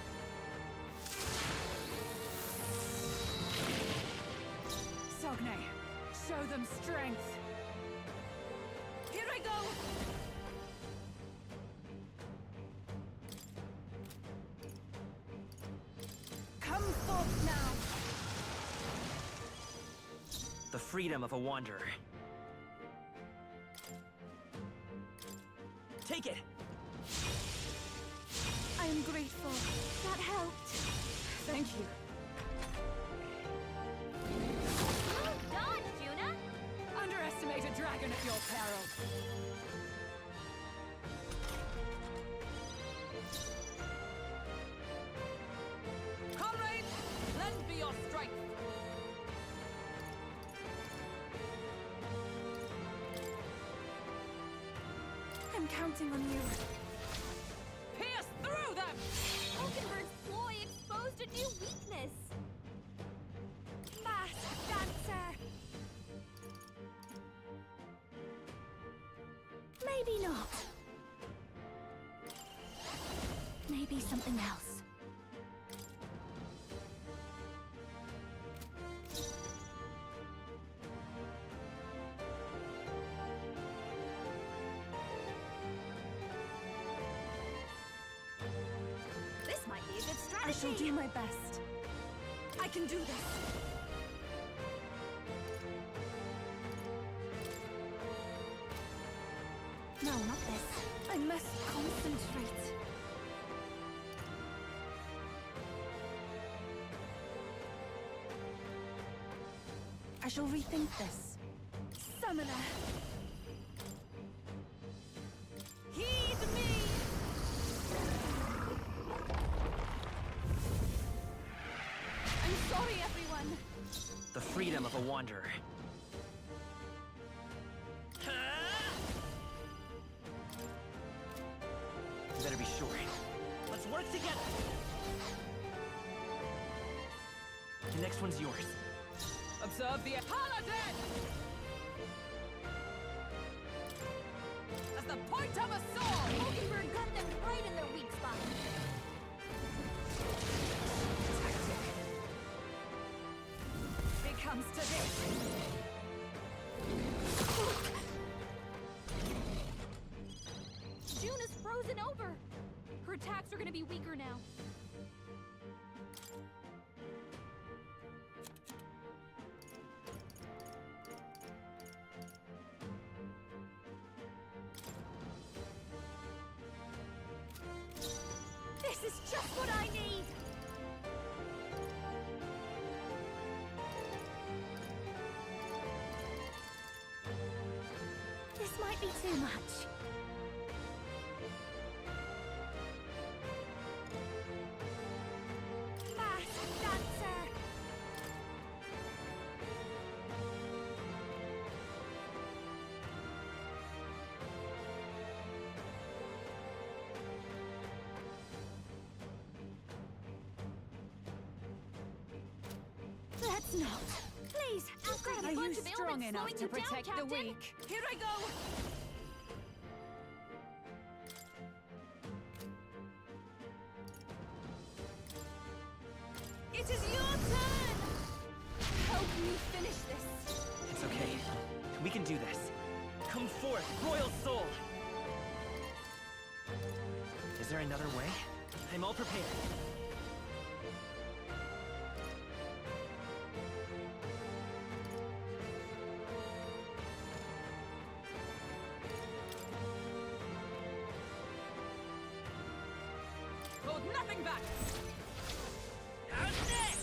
Sogne, show them strength. Here I go! Come forth now! The freedom of a wanderer. Take it! I am grateful. That helped. Thank you. Well done, Juna! Underestimate a dragon at your peril. Comrades, lend me your strength! I'm counting on you. Pierce through them! Hulkenberg's ploy exposed a new weakness. Mask Dancer! Maybe not. Maybe something else. This might be a good strategy. I shall do my best. I can do this. No, not this. I must concentrate. I shall rethink this. Summoner. Heed me! I'm sorry, everyone. The freedom of a wanderer. You better be sure. Let's work together! The next one's yours. Observe the paladin! As the point of a sword! Hulkenberg got them right in their weak spot. It comes to this. June is frozen over. Her attacks are gonna be weaker now. This is just what I need! This might be too much. Mask Dancer! Let's not. Please, you've got Are a bunch you of strong ailments enough slowing to you down, protect the Captain. weak? Here I go! It is your turn! Help me finish this. It's okay. We can do this. Come forth, Royal Soul! Is there another way? I'm all prepared. Hold nothing back! How's this?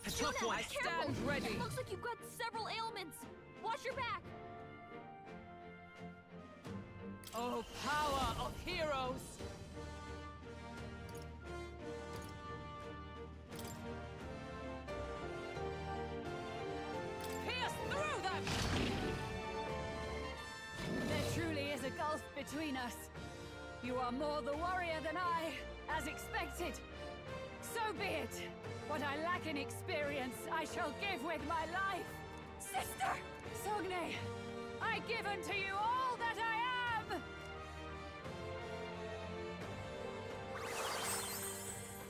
A tough Juna, one. careful! Stand ready. It looks like you've got several ailments. Watch your back. Oh, power of heroes! between us. You are more the warrior than I, as expected. So be it. What I lack in experience, I shall give with my life. Sister! Sogne, I give unto you all that I am!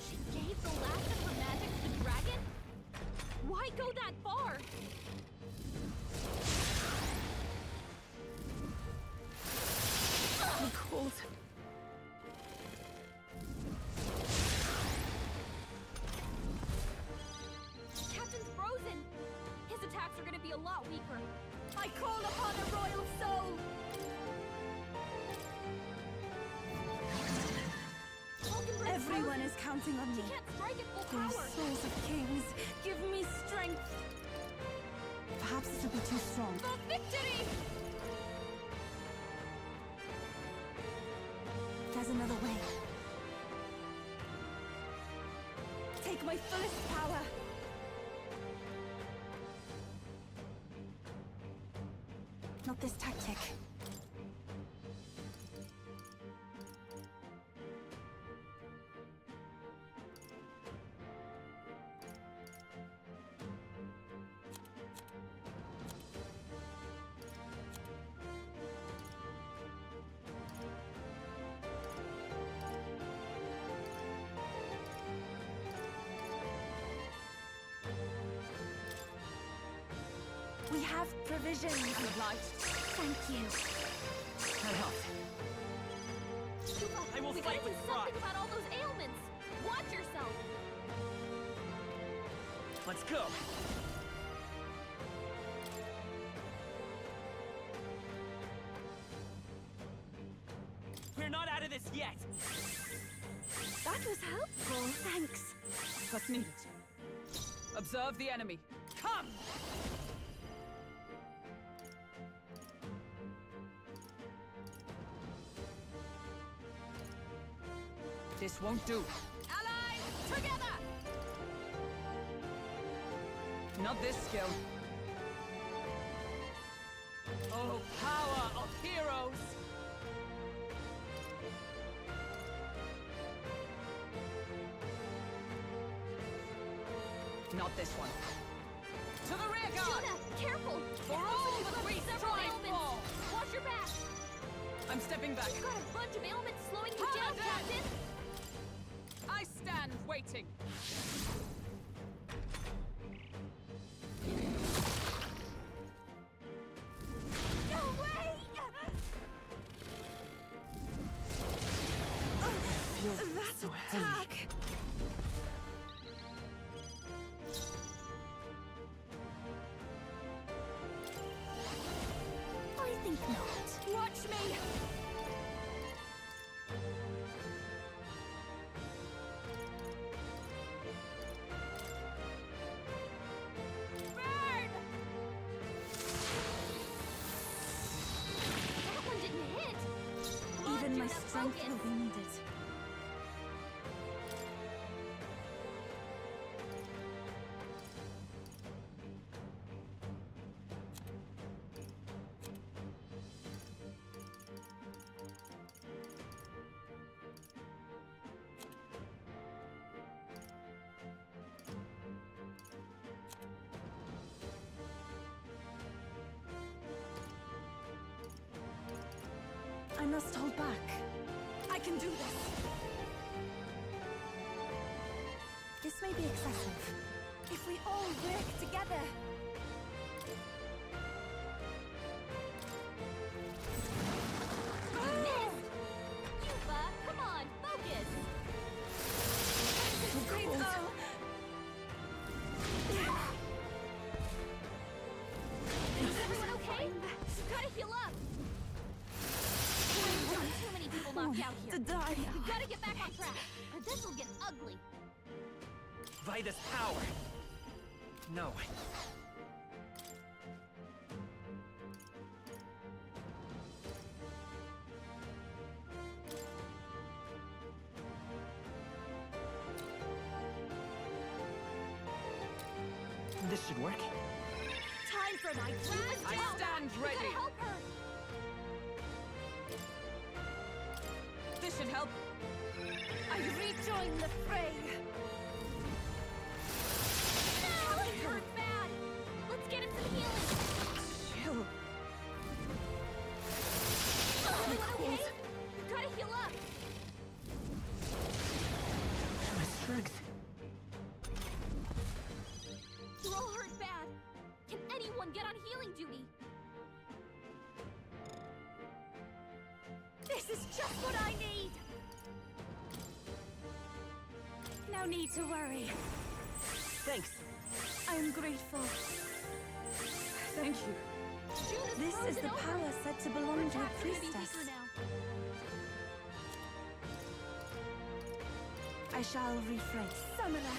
She gave the last of her magic to the dragon? Why go that far? I'm cold. Captain's frozen. His attacks are gonna be a lot weaker. I call upon a royal soul! Everyone is counting on me. She can't strike at full Dear power. souls of kings, give me strength. Perhaps this will be too strong. The victory! There's another way. Take my fullest power. Not this tactic. We have provisions. Good light. Thank you. Enough. I will we fight gotta with do pride. something about all those ailments. Watch yourself. Let's go. We're not out of this yet. That was helpful. Thanks. What's needed? Observe the enemy. Come! This won't do. Allies, together! Not this skill. Oh, power of heroes! Not this one. To the rear guard! Juna, careful! For It looks all like the we've beasts several try ailments. fall! Watch your back! I'm stepping back. You've got a bunch of ailments slowing you down, Paladin! Captain! I stand waiting. No way! That attack! I think not. Watch me! Burn! That one didn't hit! Come on, Even my Juna, strength focus. will be needed. I must hold back. I can do this. This may be excessive. If we all work together. You missed! Yuba, come on, focus! Is everyone okay? You gotta heal up! We've got too many people knocked out here. To die. We gotta get back on track, or this'll get ugly. Vida's power. No. This should work. Time for an idea. I stand ready. We gotta help her. This should help. I rejoin the fray. No! It hurt bad. Let's get him some healing. Chill. Everyone okay? You've got to heal up. My strength. You're all hurt bad. Can anyone get on healing duty? This is just what I need. No need to worry. Thanks. I'm grateful. Thank you. This is the power said to belong to a priestess. I shall rephrase. Summoner.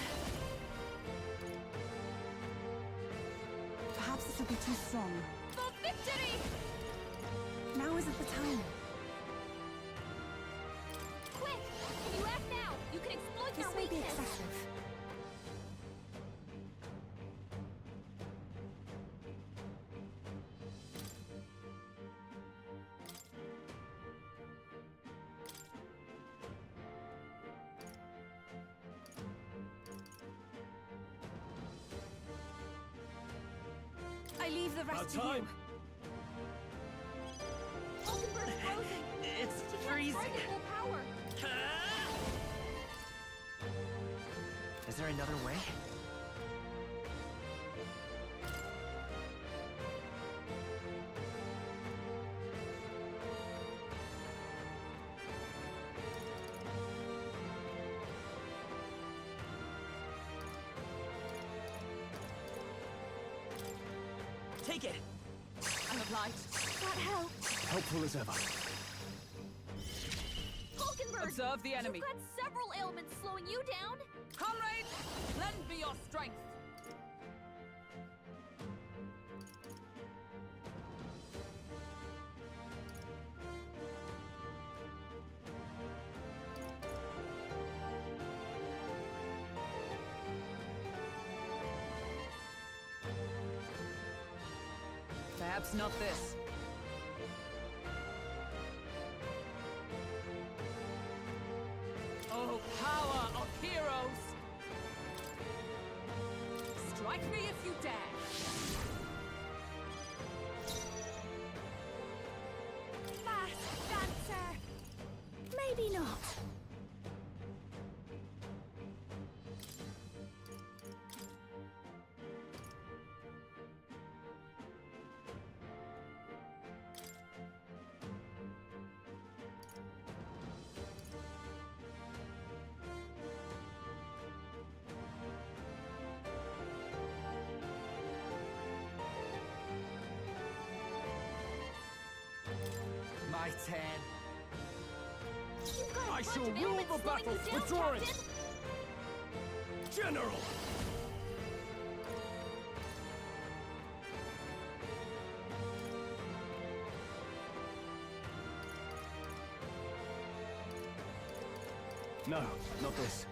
Perhaps this will be too strong. For victory! Now isn't the time. Quick! Can you act now? You can exploit This their may be weakness. excessive. I leave the rest to you. Hulkenberg's frozen. It's She can't freezing. target full power. Is there another way? Take it! I have light. That helped. Helpful as ever. Hulkenberg! Observe the enemy. You've got several ailments slowing you down. Comrades, lend me your strength. Perhaps not this. Oh, power of heroes! Strike me if you dare! Fast dancer. Maybe not. My turn. You've got a I bunch shall of rule ailments the slowing battle. you down, Withdraw it. Captain. General! No, not this.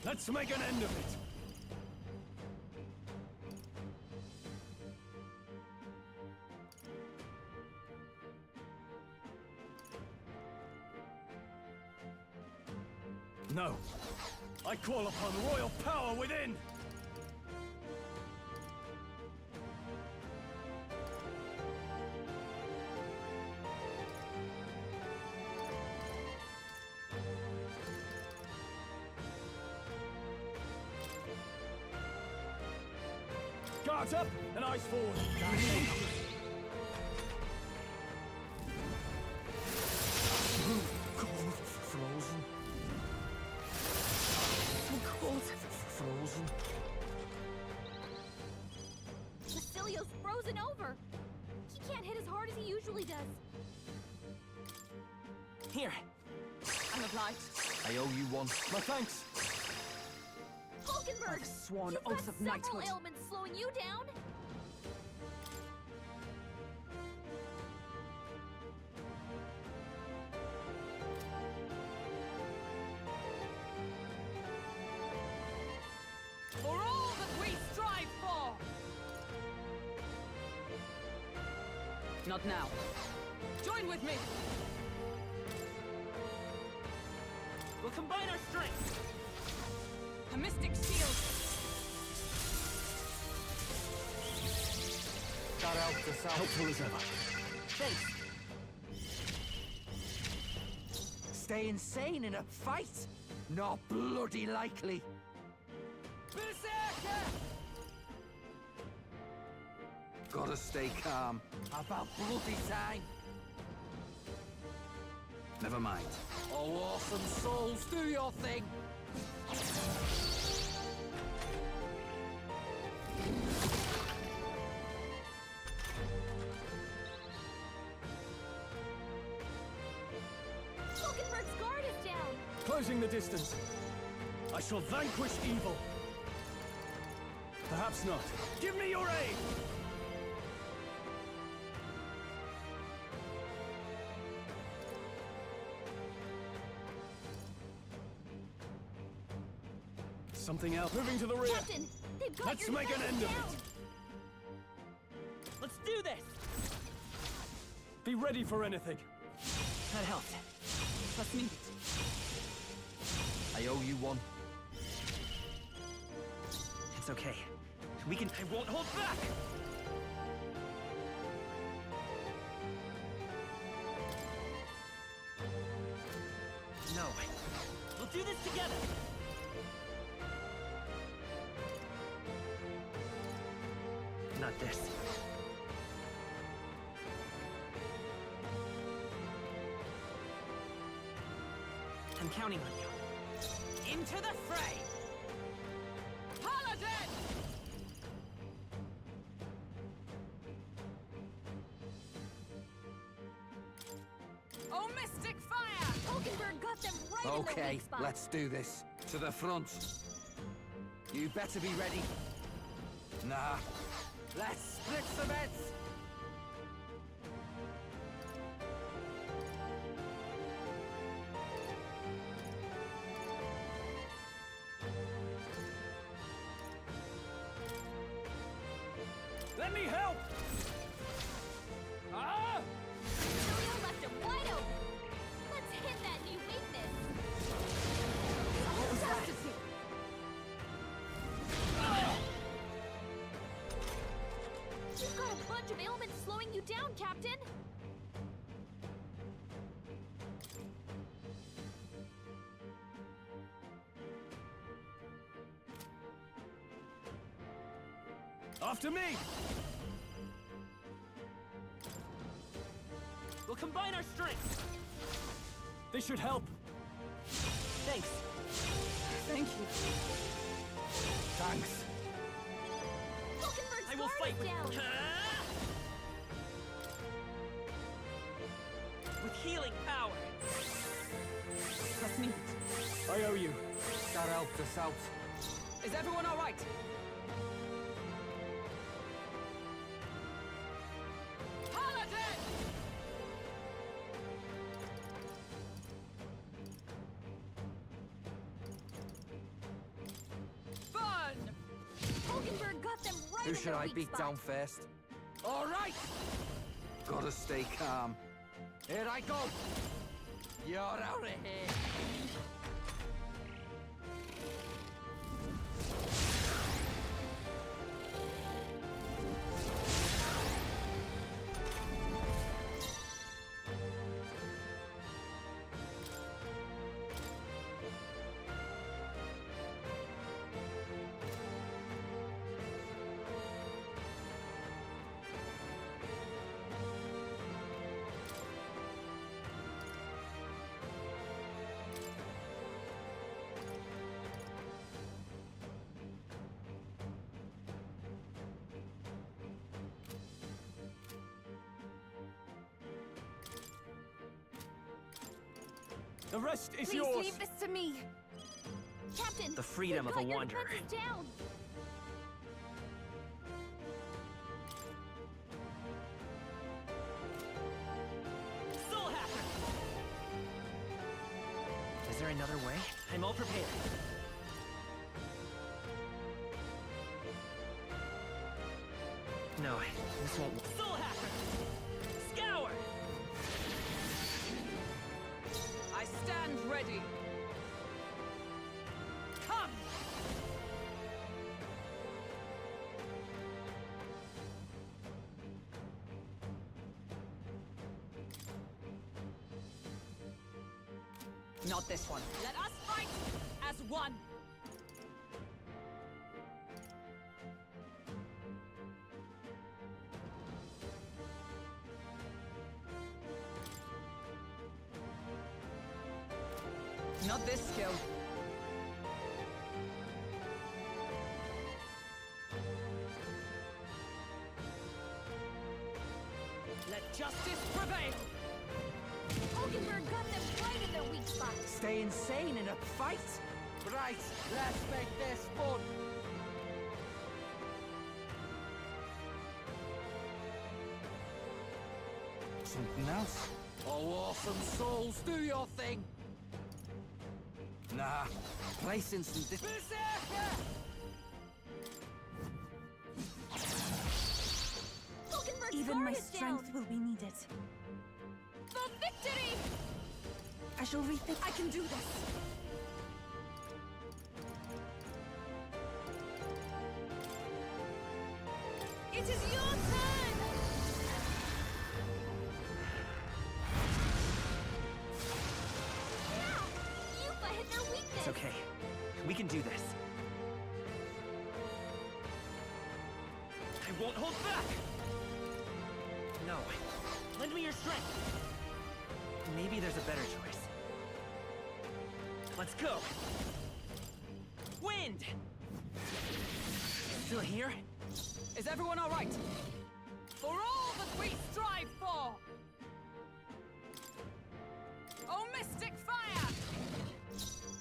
Let's make an end of it. No. I call upon royal power within! Guards up and eyes forward. Frozen. Frozen. Basilio's frozen over. He can't hit as hard as he usually does. Here. I have light. I owe you one. My thanks. Hulkenberg! I've sworn You've oath got of several knighthood. ailments slowing you down. For all that we strive for! Not now. Join with me! We'll combine our strength. A mystic shield. That helped us out. Helpful as ever. Thanks. Stay insane in a fight? Not bloody likely. Berserker! Gotta stay calm. About bloody time. Never mind. Oh, awesome souls, do your thing! Falkenberg's guard is down! Closing the distance. I shall vanquish evil. Perhaps not. Give me your aid! Something else. Moving to the rear. Captain, they've got Let's your make an defense end of down. it. Let's do this! Be ready for anything. That helped. Trust me. I owe you one. It's okay. We can... I won't hold back! No. We'll do this together! Not this. I'm counting on you. Into the fray! Paladin! Oh, mystic fire! Falkenberg got them right in the Okay, weak spot. let's do this. To the front. You better be ready. Nah. Let's split some heads. Let me help! Ah! Julio left him wide open. Let's hit that new weakness. You've got a bunch of ailments slowing you down, Captain. After me! We'll combine our strength. This should help. Thanks. Thank you. Thanks. Falkenberg's I will guard fight is with... down. With healing power. Trust me. I owe you. That helped us out. Is everyone all right? Paladin! Burn! Falkenberg got them right Who in should their I weak beat spot. down first? All right! Gotta stay calm. Here I go! You're out of here! The rest is Please yours. leave this to me. Captain, The freedom we've of a got your wanderer. defenses down. Soul Hacker! Is there another way? I'm all prepared. No, this won't work. Soul Hacker! Scour! I stand ready. Not this one. Let us fight as one! Not this skill. Let justice prevail! Oakenberg got them right in their weak spot. Stay insane in a fight? Right, let's make this fun! Something else? Oh, awesome souls, do your thing! Nah, placing some Oakenberg's Even my guard is strength down. will be needed. For victory! I shall refit. I can do this. It is your turn! Yeah! Yupa hit their weakness! It's okay. We can do this. I won't hold back! No. Lend me your strength. Maybe there's a better choice. Let's go! Wind! Still here? Is everyone all right? For all that we strive for! Oh, mystic fire!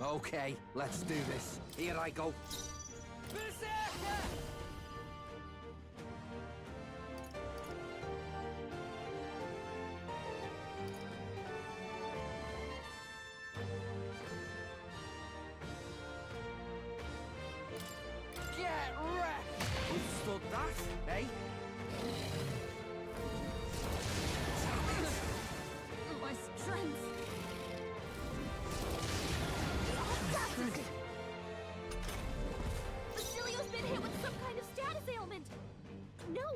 Okay, let's do this. Here I go. Berserker! Get wrecked! Withstood that, eh? My strength! Basilio's been hit with some kind of status ailment! No!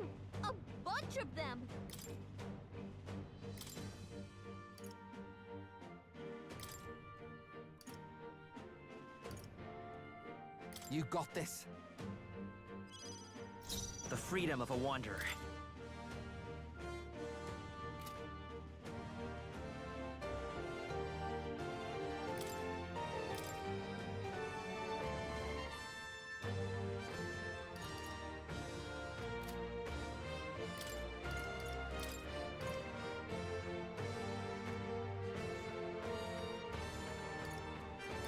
A bunch of them! You got this. The freedom of a wanderer.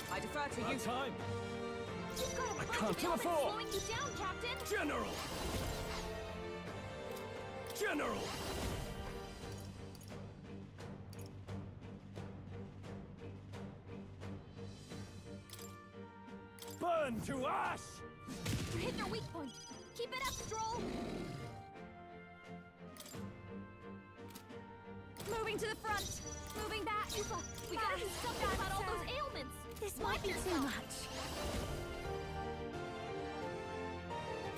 I defer to you. Time! You've got a bunch can't of do ailments it all. slowing you down, Captain! General! General! Burn to ash! You hit their weak point! Keep it up, Stroll! Moving to the front! Moving back! Yupa, we gotta do something about all those ailments! This might be too much.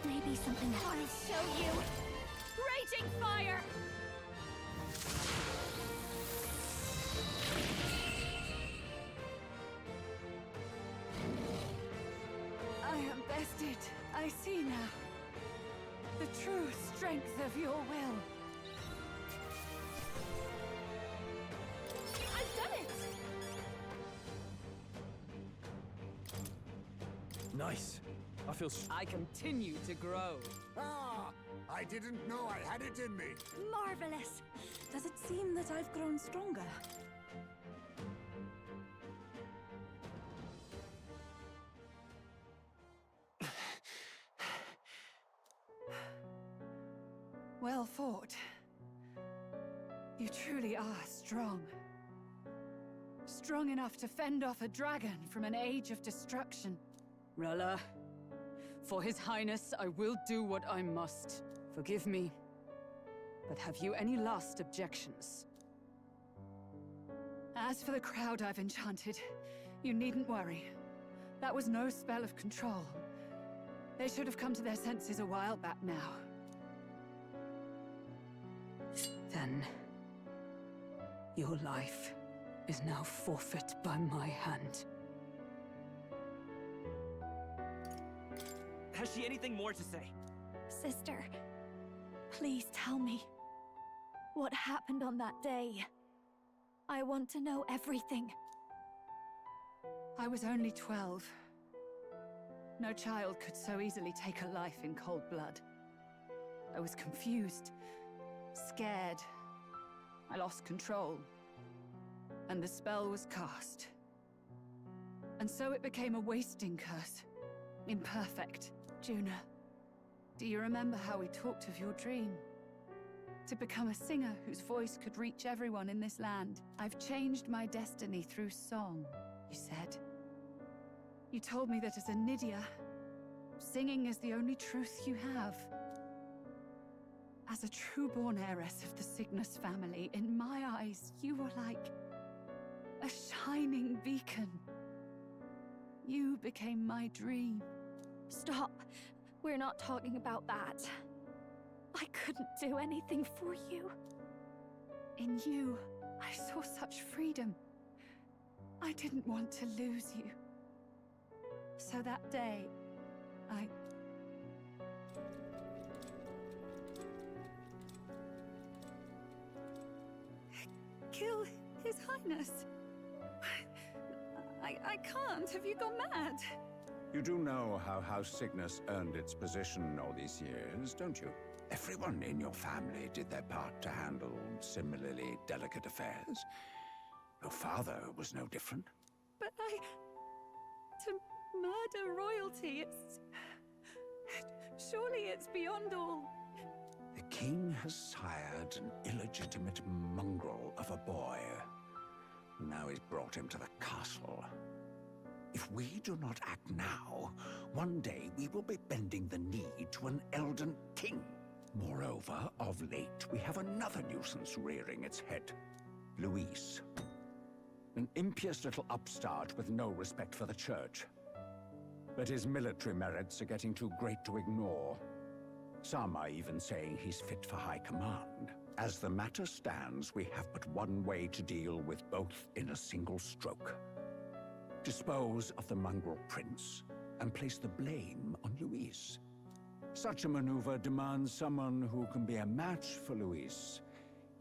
Maybe something else. I'll show you! Raging fire! I am bested. I see now. The true strength of your will. I've done it! Nice. I feel I continue to grow. Ah! I didn't know I had it in me. Marvelous. Does it seem that I've grown stronger? Well fought. You truly are strong. Strong enough to fend off a dragon from an age of destruction. Rella, for His Highness, I will do what I must. Forgive me. But have you any last objections? As for the crowd I've enchanted, you needn't worry. That was no spell of control. They should have come to their senses a while back now. Then, your life is now forfeit by my hand. Has she anything more to say? Sister, please tell me. What happened on that day? I want to know everything. I was only 12. No child could so easily take a life in cold blood. I was confused, scared. I lost control. And the spell was cast. And so it became a wasting curse. Imperfect. Juna, do you remember how we talked of your dream? To become a singer whose voice could reach everyone in this land. I've changed my destiny through song, you said. You told me that as a Nydia, singing is the only truth you have. As a true-born heiress of the Cygnus family, in my eyes, you were like a shining beacon. You became my dream. Stop. We're not talking about that. I couldn't do anything for you. In you, I saw such freedom. I didn't want to lose you. So that day, I... kill His Highness. I can't. Have you gone mad? You do know how House Cygnus earned its position all these years, don't you? Everyone in your family did their part to handle similarly delicate affairs. Your father was no different. But to murder royalty, it's... surely it's beyond all... The king has sired an illegitimate mongrel of a boy. Now he's brought him to the castle. If we do not act now, one day we will be bending the knee to an Elden king. Moreover, of late, we have another nuisance rearing its head. Luis. An impious little upstart with no respect for the church. But his military merits are getting too great to ignore. Some are even saying he's fit for high command. As the matter stands, we have but one way to deal with both in a single stroke. Dispose of the mongrel prince, and place the blame on Luis. Such a maneuver demands someone who can be a match for Luis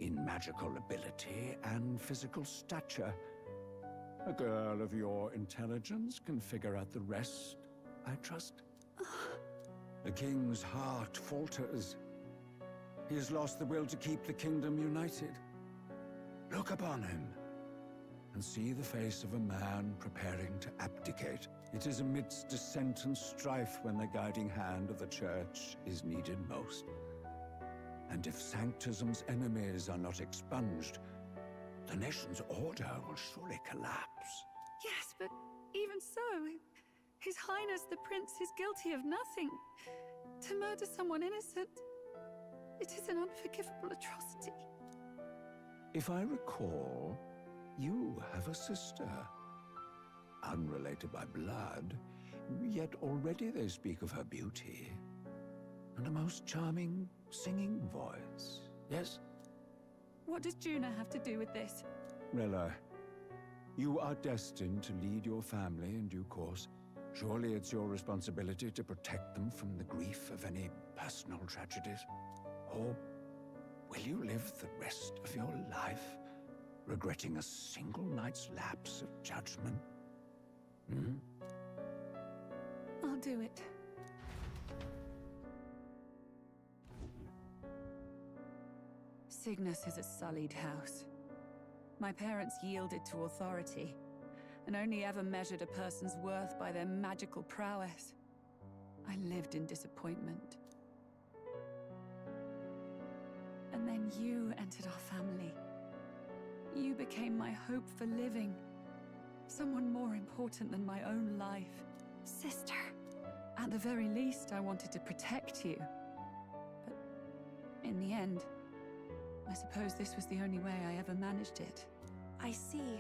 in magical ability and physical stature. A girl of your intelligence can figure out the rest, I trust. The king's heart falters. He has lost the will to keep the kingdom united. Look upon him, and see the face of a man preparing to abdicate. It is amidst dissent and strife when the guiding hand of the church is needed most. And if Sanctism's enemies are not expunged, the nation's order will surely collapse. Yes, but even so, His Highness the Prince is guilty of nothing. To murder someone innocent, it is an unforgivable atrocity. If I recall, you have a sister. Unrelated by blood, yet already they speak of her beauty. And a most charming singing voice, yes? What does Juna have to do with this? Rella, you are destined to lead your family in due course. Surely it's your responsibility to protect them from the grief of any personal tragedies. Or will you live the rest of your life regretting a single night's lapse of judgment? Hmm? I'll do it. Cygnus is a sullied house. My parents yielded to authority, and only ever measured a person's worth by their magical prowess. I lived in disappointment. And then you entered our family. You became my hope for living. Someone more important than my own life. Sister. At the very least, I wanted to protect you. But in the end, I suppose this was the only way I ever managed it. I see.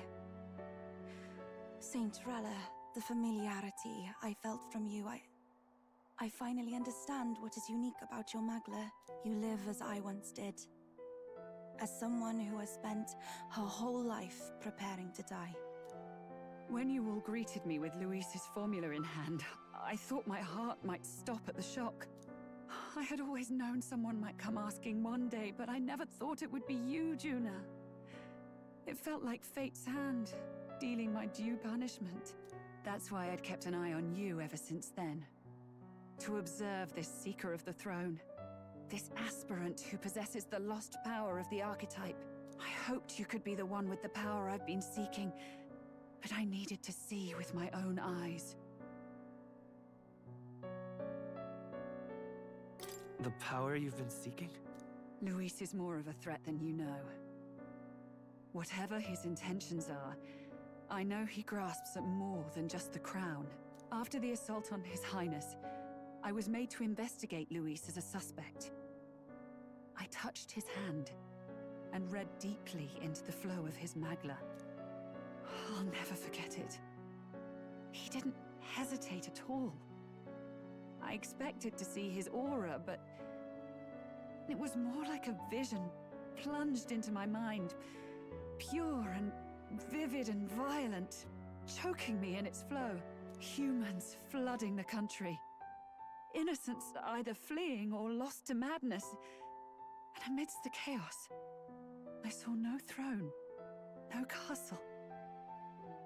Saint Rella, the familiarity I felt from you, I finally understand what is unique about your Magla. You live as I once did. as someone who has spent her whole life preparing to die. When you all greeted me with Luis's formula in hand, I thought my heart might stop at the shock. I had always known someone might come asking one day, but I never thought it would be you, Juna. It felt like fate's hand, dealing my due punishment. That's why I'd kept an eye on you ever since then. To observe this seeker of the throne. This aspirant who possesses the lost power of the archetype. I hoped you could be the one with the power I've been seeking, but I needed to see with my own eyes. The power you've been seeking? Luis is more of a threat than you know. Whatever his intentions are, I know he grasps at more than just the crown. After the assault on His Highness, I was made to investigate Luis as a suspect. I touched his hand and read deeply into the flow of his magla. I'll never forget it. He didn't hesitate at all. I expected to see his aura, but it was more like a vision plunged into my mind, pure and vivid and violent, choking me in its flow. Humans flooding the country. Innocents either fleeing or lost to madness. And amidst the chaos, I saw no throne, no castle.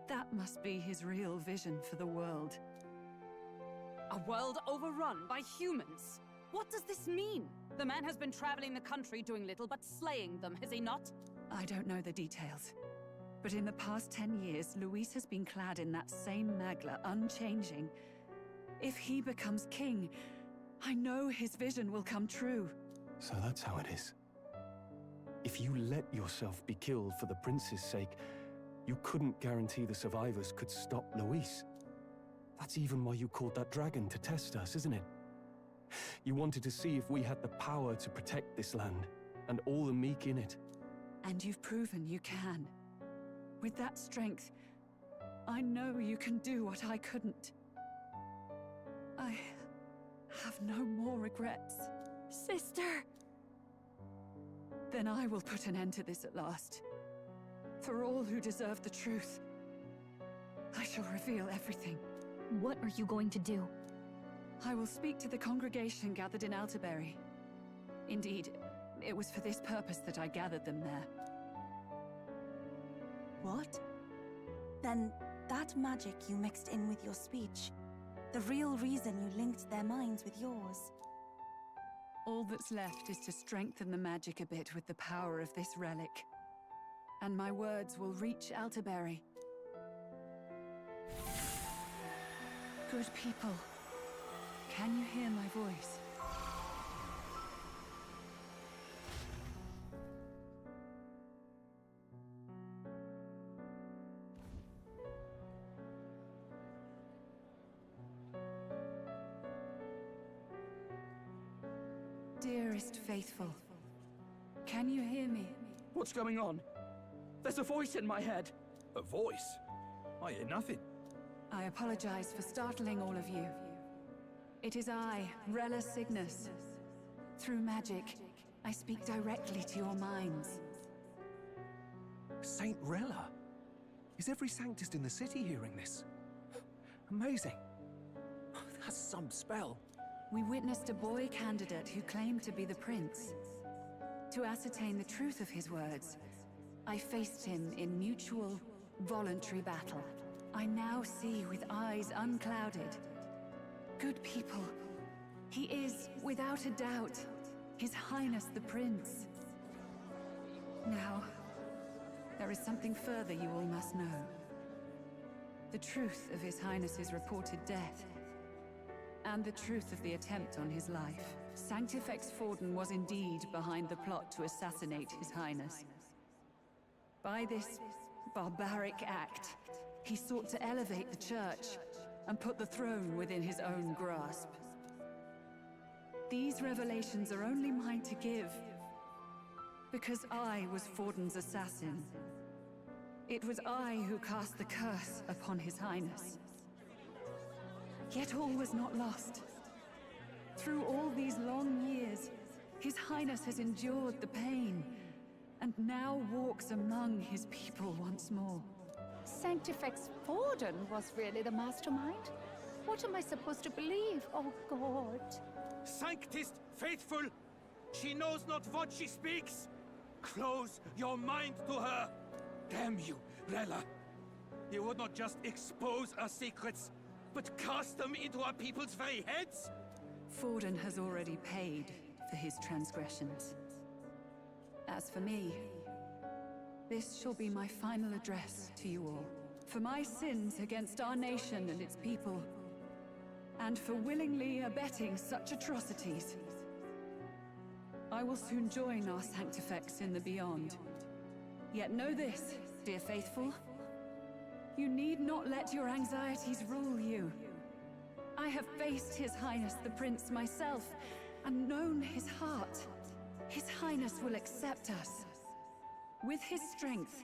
That must be his real vision for the world. A world overrun by humans? What does this mean? The man has been traveling the country doing little but slaying them, has he not? I don't know the details. But in the past 10 years, Luis has been clad in that same magla, unchanging. If he becomes king, I know his vision will come true. So that's how it is. If you let yourself be killed for the prince's sake, you couldn't guarantee the survivors could stop Luis. That's even why you called that dragon to test us, isn't it? You wanted to see if we had the power to protect this land, and all the meek in it. And you've proven you can. With that strength, I know you can do what I couldn't. I have no more regrets. Sister! Then I will put an end to this at last. For all who deserve the truth, I shall reveal everything. What are you going to do? I will speak to the congregation gathered in Altaberry. Indeed, it was for this purpose that I gathered them there. What? Then that magic you mixed in with your speech, the real reason you linked their minds with yours. All that's left is to strengthen the magic a bit with the power of this relic. And my words will reach Altaberry. Good people, can you hear my voice? Dearest faithful, can you hear me? What's going on? There's a voice in my head. A voice? I hear nothing. I apologize for startling all of you. It is I, Rella Cygnus. Through magic, I speak directly to your minds. Saint Rella? Is every Sanctist in the city hearing this? Amazing. That's some spell. We witnessed a boy candidate who claimed to be the prince. To ascertain the truth of his words, I faced him in mutual, voluntary battle. I now see with eyes unclouded. Good people, he is, without a doubt, His Highness the Prince. Now, there is something further you all must know. The truth of His Highness's reported death, and the truth of the attempt on his life. Sanctifex Forden was indeed behind the plot to assassinate His Highness. By this barbaric act, he sought to elevate the Church and put the throne within his own grasp. These revelations are only mine to give, because I was Forden's assassin. It was I who cast the curse upon His Highness. Yet all was not lost. Through all these long years, His Highness has endured the pain and now walks among his people once more. Sanctifex Forden was really the mastermind? What am I supposed to believe? Oh, God. Sanctist faithful! She knows not what she speaks! Close your mind to her! Damn you, Rella! You would not just expose our secrets, but cast them into our people's very heads? Forden has already paid for his transgressions. As for me, this shall be my final address to you all. For my sins against our nation and its people, and for willingly abetting such atrocities, I will soon join our Sanctifex in the Beyond. Yet know this, dear faithful. You need not let your anxieties rule you. I have faced His Highness the Prince myself, and known his heart. His Highness will accept us. With his strength,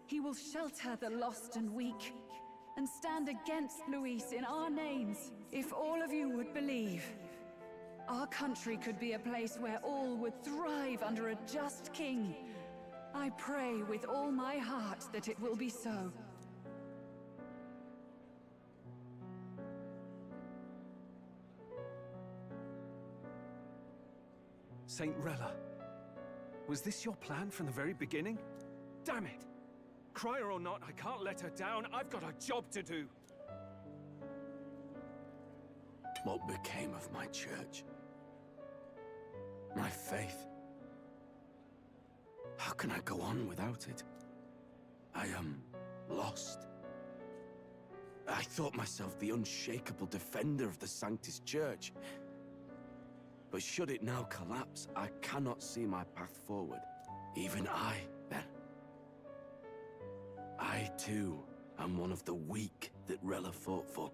he will shelter the lost and weak, and stand against Luis in our names. If all of you would believe, our country could be a place where all would thrive under a just king. I pray with all my heart that it will be so. Saint Rella, was this your plan from the very beginning? Damn it! Crier or not, I can't let her down. I've got a job to do. What became of my church? My faith? How can I go on without it? I am lost. I thought myself the unshakable defender of the Sanctus Church. But should it now collapse, I cannot see my path forward. Even I, then. I, too, am one of the weak that Rella fought for.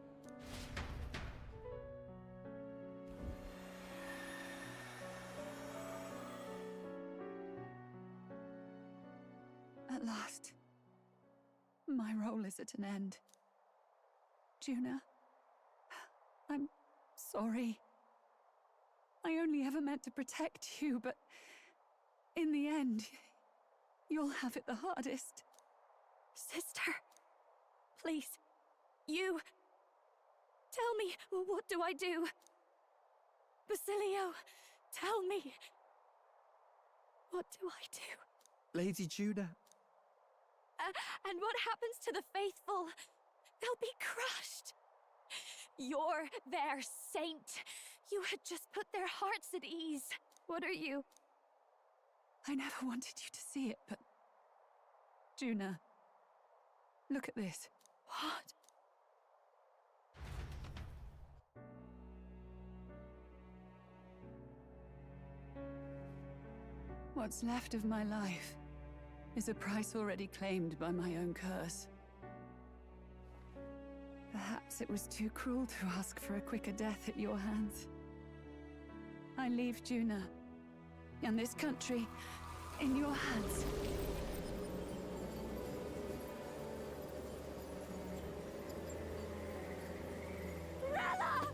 At last, my role is at an end. Juna, I'm sorry. I only ever meant to protect you, but in the end, you'll have it the hardest. Sister, please, you... Tell me, what do I do? Basilio, tell me. What do I do? Lady Juna. And what happens to the faithful? They'll be crushed. You're their saint. You had just put their hearts at ease. What are you? I never wanted you to see it, but... Juna, look at this. What? What's left of my life is a price already claimed by my own curse. Perhaps it was too cruel to ask for a quicker death at your hands. I leave Juna and this country in your hands. Rella!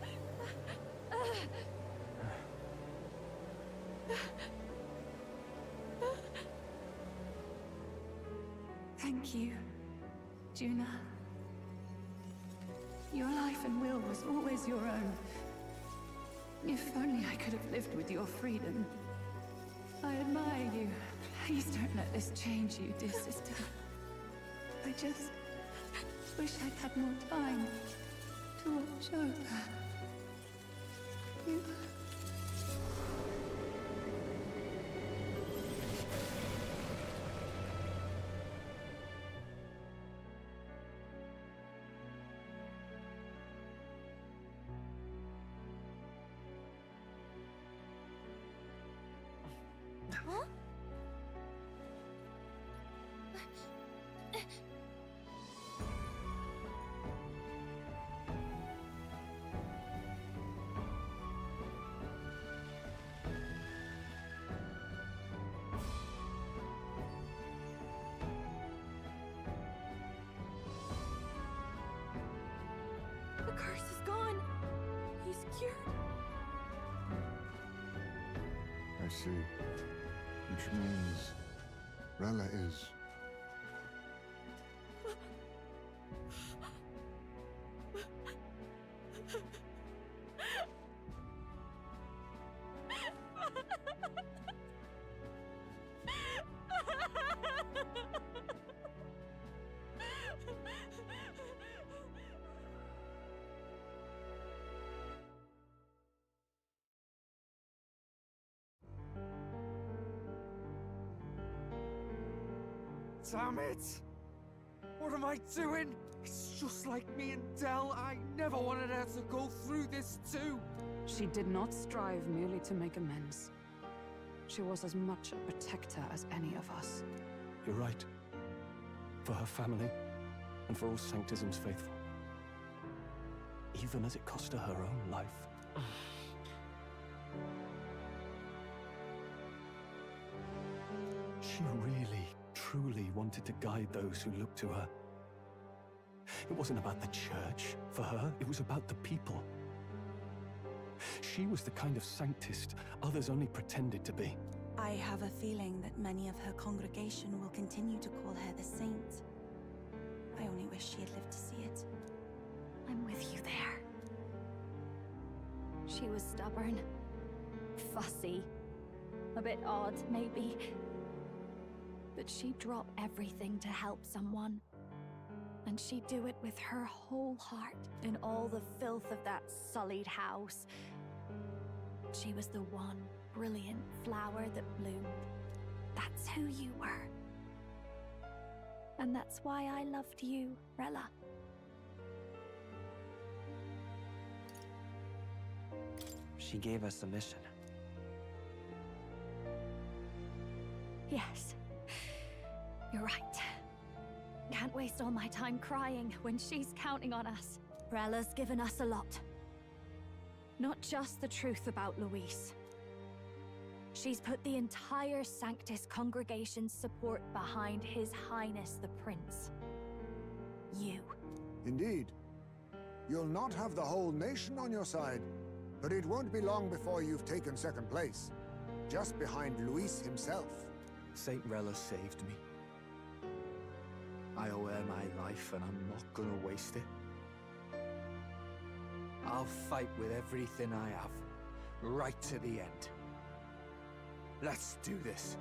Thank you, Juna. Your life and will was always your own. If only I could have lived with your freedom. I admire you. Please don't let this change you, dear sister. I just wish I'd had more time to watch over you. Huh? The curse is gone. He's cured. I see. Which means Rella is... Damn it! What am I doing? It's just like me and Del. I never wanted her to go through this too. She did not strive merely to make amends. She was as much a protector as any of us. You're right. For her family, and for all Sanctism's faithful. Even as it cost her her own life. She really, truly wanted to guide those who looked to her. It wasn't about the church, for her. It was about the people. She was the kind of Sanctist others only pretended to be. I have a feeling that many of her congregation will continue to call her the Saint. I only wish she had lived to see it. I'm with you there. She was stubborn, fussy, a bit odd, maybe. But she'd drop everything to help someone. And she'd do it with her whole heart in all the filth of that sullied house. She was the one brilliant flower that bloomed. That's who you were. And that's why I loved you, Rella. She gave us a mission. Yes. You're right. Can't waste all my time crying when she's counting on us. Rella's given us a lot. Not just the truth about Luis. She's put the entire Sanctus congregation's support behind His Highness the Prince. You. Indeed. You'll not have the whole nation on your side, but it won't be long before you've taken second place, just behind Luis himself. Saint Rella saved me. I owe her my life, and I'm not gonna waste it. I'll fight with everything I have, right to the end. Let's do this.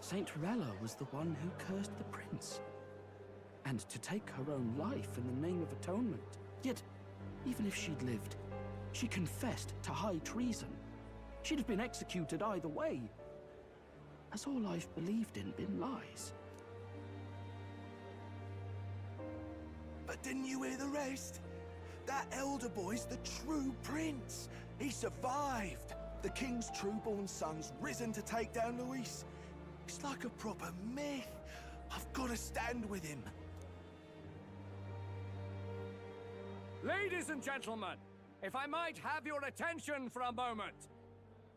Saint Rella was the one who cursed the prince. And to take her own life in the name of atonement. Yet, even if she'd lived, she confessed to high treason. She'd have been executed either way. Has all I've believed in been lies? But didn't you hear the rest? That elder boy's the true prince. He survived. The king's true-born son's risen to take down Luis. It's like a proper myth. I've got to stand with him. Ladies and gentlemen, if I might have your attention for a moment.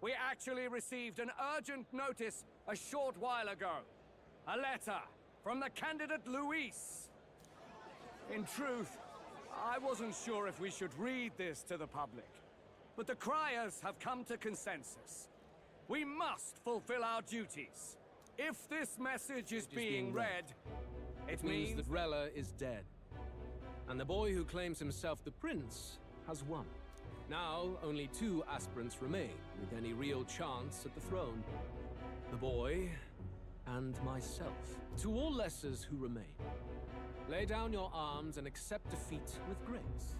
We actually received an urgent notice a short while ago. A letter from the candidate Luis. In truth, I wasn't sure if we should read this to the public. But the criers have come to consensus. We must fulfill our duties. If this message is being read, it means that Rella is dead. And the boy who claims himself the prince has won. Now, only 2 aspirants remain, with any real chance at the throne. The boy and myself. To all lessers who remain, lay down your arms and accept defeat with grace.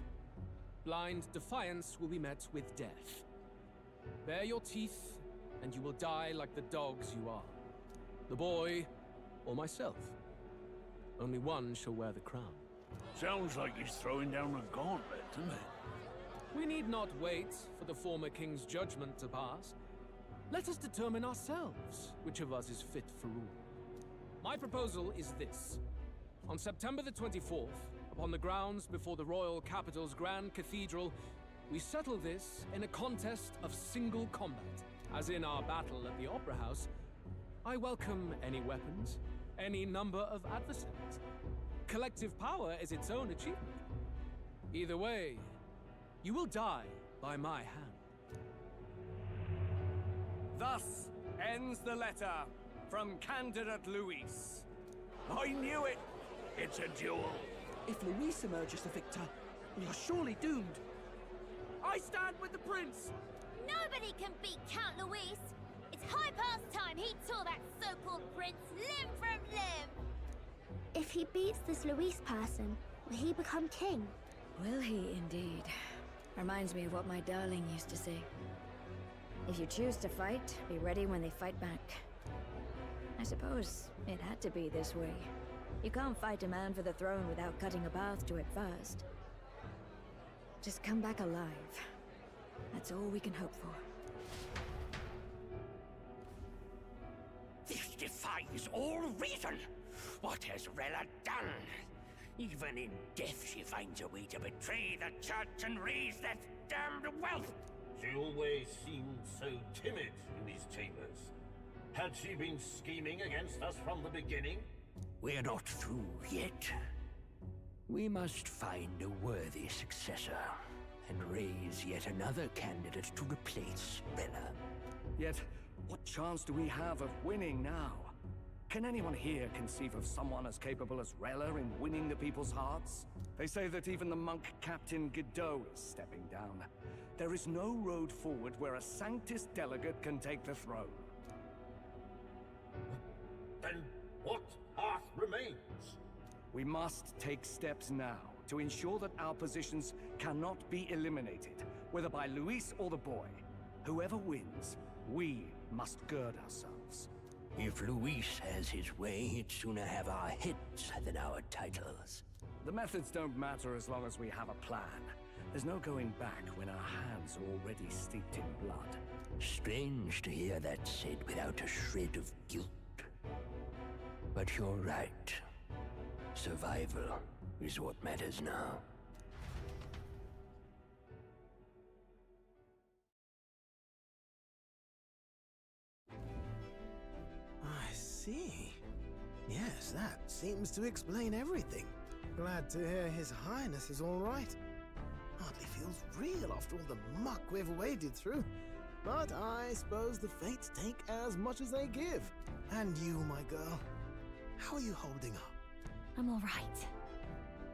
Blind defiance will be met with death. Bare your teeth, and you will die like the dogs you are. The boy, or myself. Only one shall wear the crown. Sounds like he's throwing down a gauntlet, doesn't it? We need not wait for the former king's judgment to pass. Let us determine ourselves which of us is fit for rule. My proposal is this. On September the 24th, upon the grounds before the royal capital's grand cathedral, we settle this in a contest of single combat. As in our battle at the Opera House, I welcome any weapons, any number of adversaries. Collective power is its own achievement. Either way, you will die by my hand. Thus ends the letter from Candidate Luis. I knew it! It's a duel. If Luis emerges the victor, we are surely doomed. I stand with the prince! Nobody can beat Count Luis! It's high past time he tore that so-called prince limb from limb! If he beats this Luis person, will he become king? Will he indeed? Reminds me of what my darling used to say. If you choose to fight, be ready when they fight back. I suppose it had to be this way. You can't fight a man for the throne without cutting a path to it first. Just come back alive. That's all we can hope for. This defies all reason! What has Rella done? Even in death she finds a way to betray the church and raise that damned wealth! She always seemed so timid in these chambers. Had she been scheming against us from the beginning? We're not through yet. We must find a worthy successor, and raise yet another candidate to replace Rella. Yet, what chance do we have of winning now? Can anyone here conceive of someone as capable as Rella in winning the people's hearts? They say that even the monk Captain Godot is stepping down. There is no road forward where a Sanctus delegate can take the throne. Then what path remains? We must take steps now to ensure that our positions cannot be eliminated, whether by Luis or the boy. Whoever wins, we must gird ourselves. If Luis has his way, he'd sooner have our heads than our titles. The methods don't matter as long as we have a plan. There's no going back when our hands are already steeped in blood. Strange to hear that said without a shred of guilt. But you're right. Survival is what matters now. I see. Yes, that seems to explain everything. Glad to hear His Highness is all right. Hardly feels real after all the muck we've waded through. But I suppose the fates take as much as they give. And you, my girl, how are you holding up? I'm all right.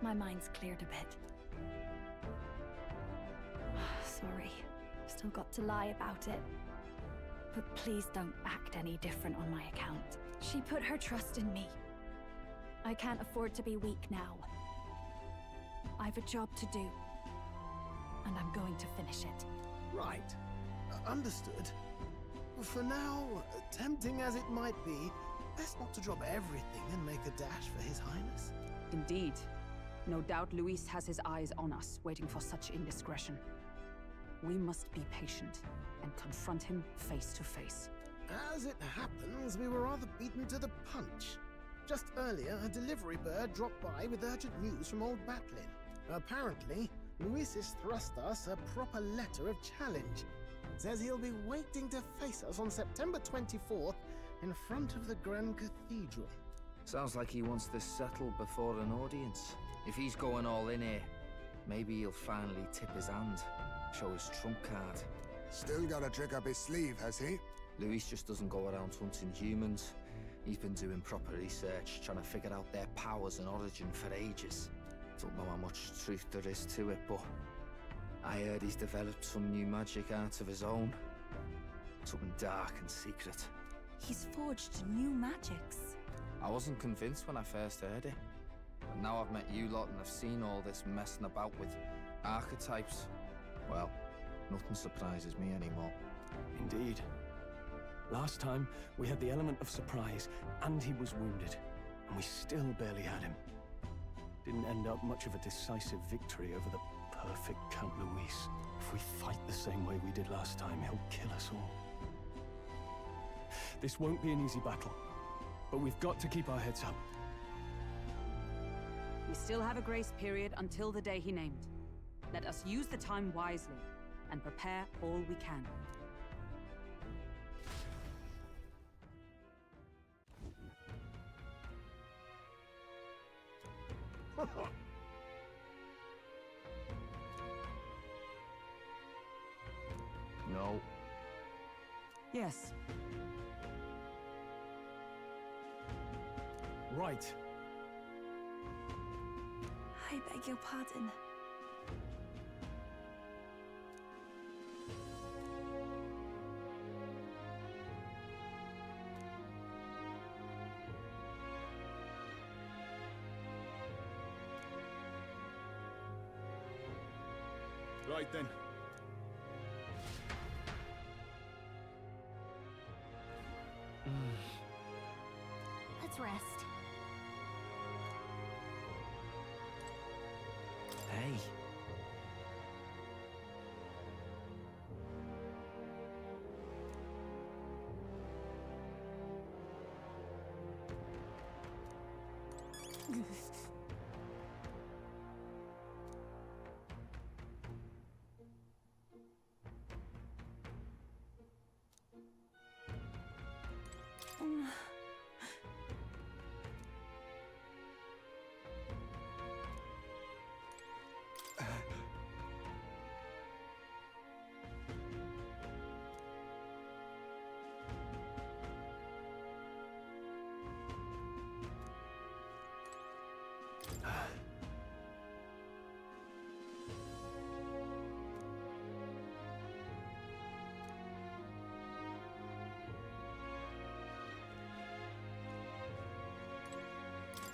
My mind's cleared a bit. Sorry. Still got to lie about it. But please don't act any different on my account. She put her trust in me. I can't afford to be weak now. I've a job to do. And I'm going to finish it. Right. Understood. For now, tempting as it might be, best not to drop everything and make a dash for His Highness. Indeed. No doubt Luis has his eyes on us, waiting for such indiscretion. We must be patient and confront him face to face. As it happens, we were rather beaten to the punch. Just earlier, a delivery bird dropped by with urgent news from Old Batlin. Apparently, Luis has thrust us a proper letter of challenge. Says he'll be waiting to face us on September 24th in front of the Grand Cathedral. Sounds like he wants this settled before an audience. If he's going all in here, maybe he'll finally tip his hand, show his trump card. Still got a trick up his sleeve, has he? Luis just doesn't go around hunting humans. He's been doing proper research, trying to figure out their powers and origin for ages. Don't know how much truth there is to it, but I heard he's developed some new magic art of his own. Something dark and secret. He's forged new magics. I wasn't convinced when I first heard it. But now I've met you lot and I've seen all this messing about with archetypes. Well, nothing surprises me anymore. Indeed. Last time, we had the element of surprise, and he was wounded. And we still barely had him. Didn't end up much of a decisive victory over the perfect Count Luis. If we fight the same way we did last time, he'll kill us all. This won't be an easy battle, but we've got to keep our heads up. We still have a grace period until the day he named. Let us use the time wisely and prepare all we can. No. Yes. Right. I beg your pardon. Right then. Let's rest. Hey.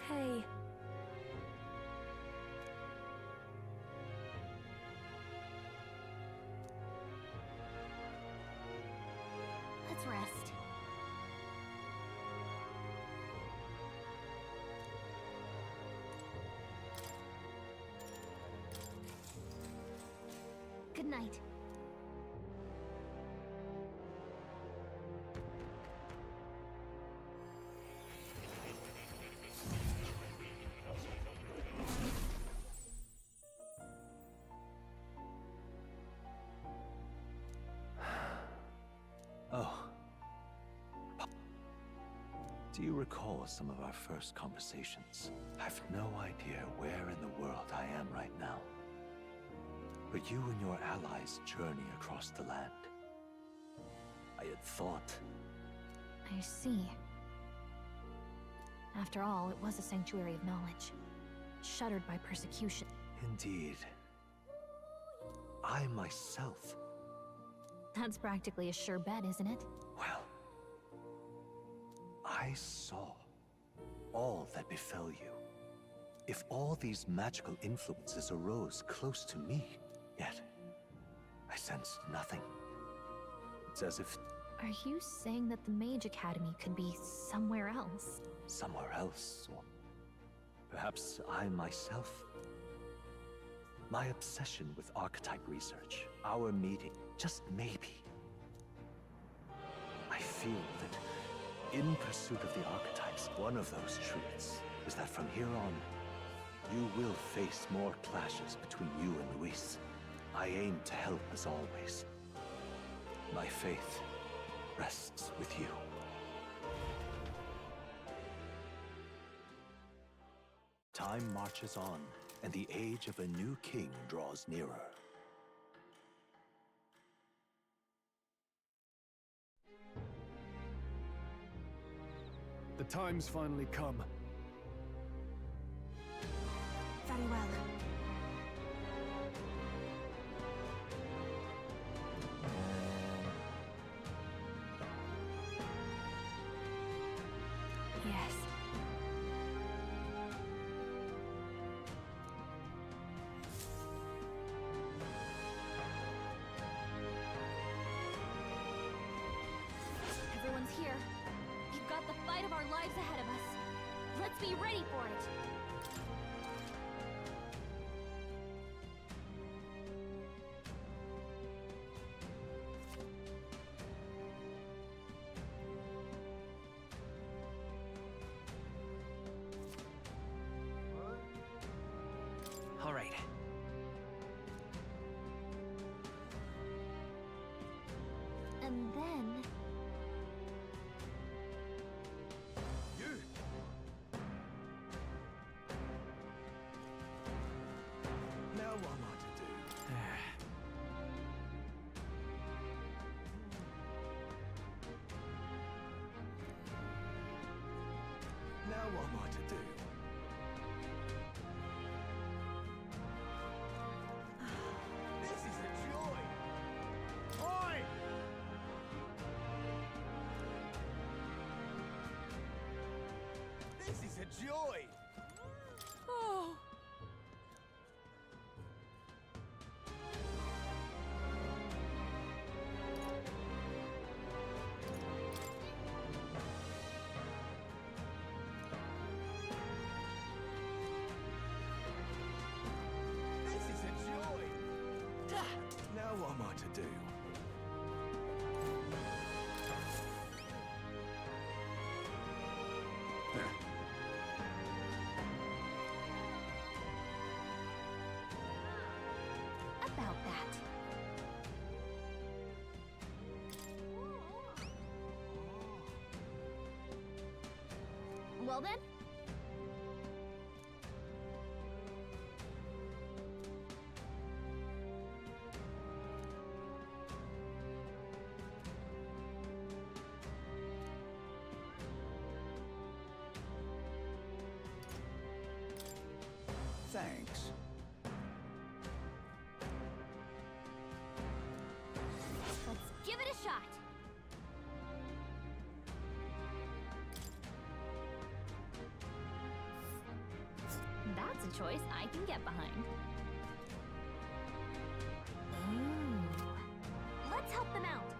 Hey. Let's rest. Good night. Oh. Do you recall some of our first conversations? I've no idea where in the world I am right now. But you and your allies journey across the land. I had thought... I see. After all, it was a sanctuary of knowledge, shuttered by persecution. Indeed. I myself... That's practically a sure bet, isn't it? Well... I saw all that befell you. If all these magical influences arose close to me, yet I sensed nothing. It's as if... Are you saying that the Mage Academy could be somewhere else? Somewhere else, or perhaps I myself? My obsession with archetype research, our meeting, just maybe. I feel that in pursuit of the archetypes, one of those truths is that from here on, you will face more clashes between you and Luis. I aim to help as always. My faith rests with you. Time marches on, and the age of a new king draws nearer. The time's finally come. Very well. Yes. Everyone's here. We've got the fight of our lives ahead of us. Let's be ready for it. All right. And then... You! Now what am I to do? Now what am I to do? This is a joy! Oi! This is a joy! Oh. This is a joy! Now what am I to do? About that. Well then? Thanks. Let's give it a shot. That's a choice I can get behind. Ooh. Let's help them out.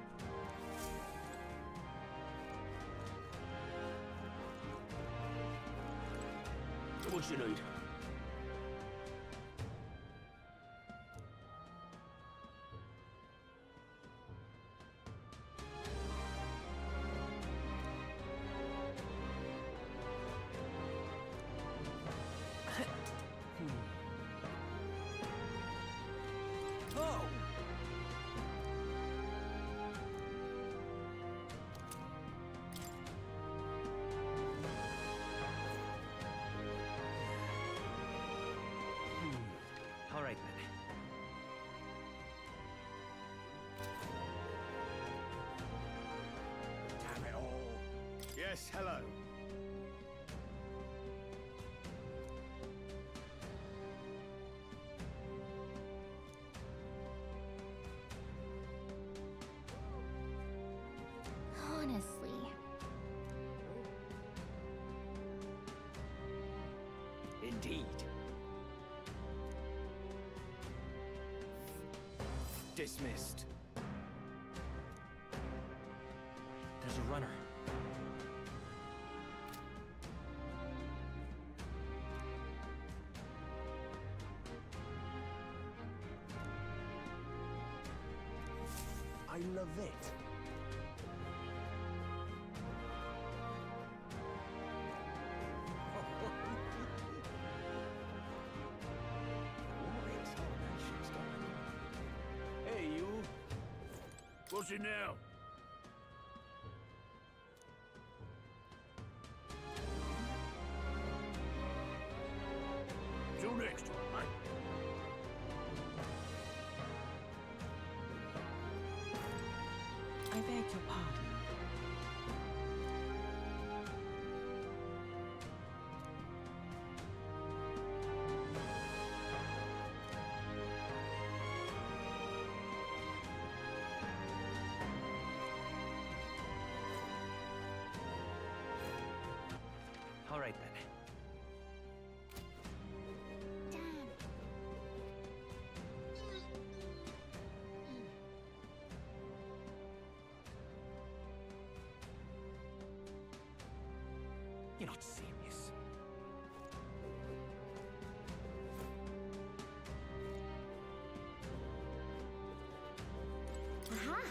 What you need? Oh! All right, then. Damn it all. Yes, hello. Honestly. Indeed. Dismissed. There's a runner. I love it. Hey, you. What's it now? Till next time, mate. I beg your pardon. All right, then. You're not serious. Aha!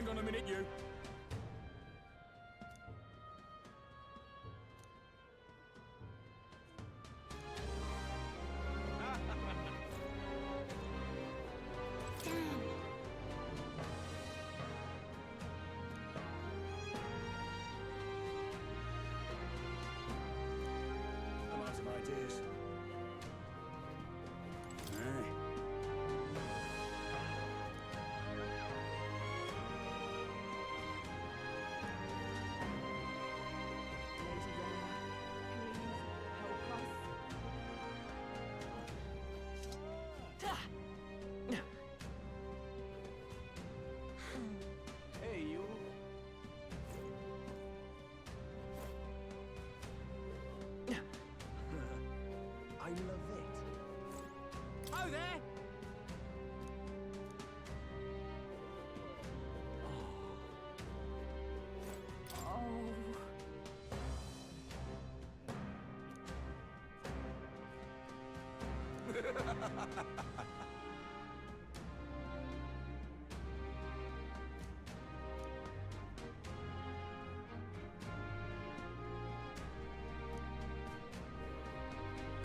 Hang on a minute, you. I'm out of ideas. Hey, you. I love it. Oh, there!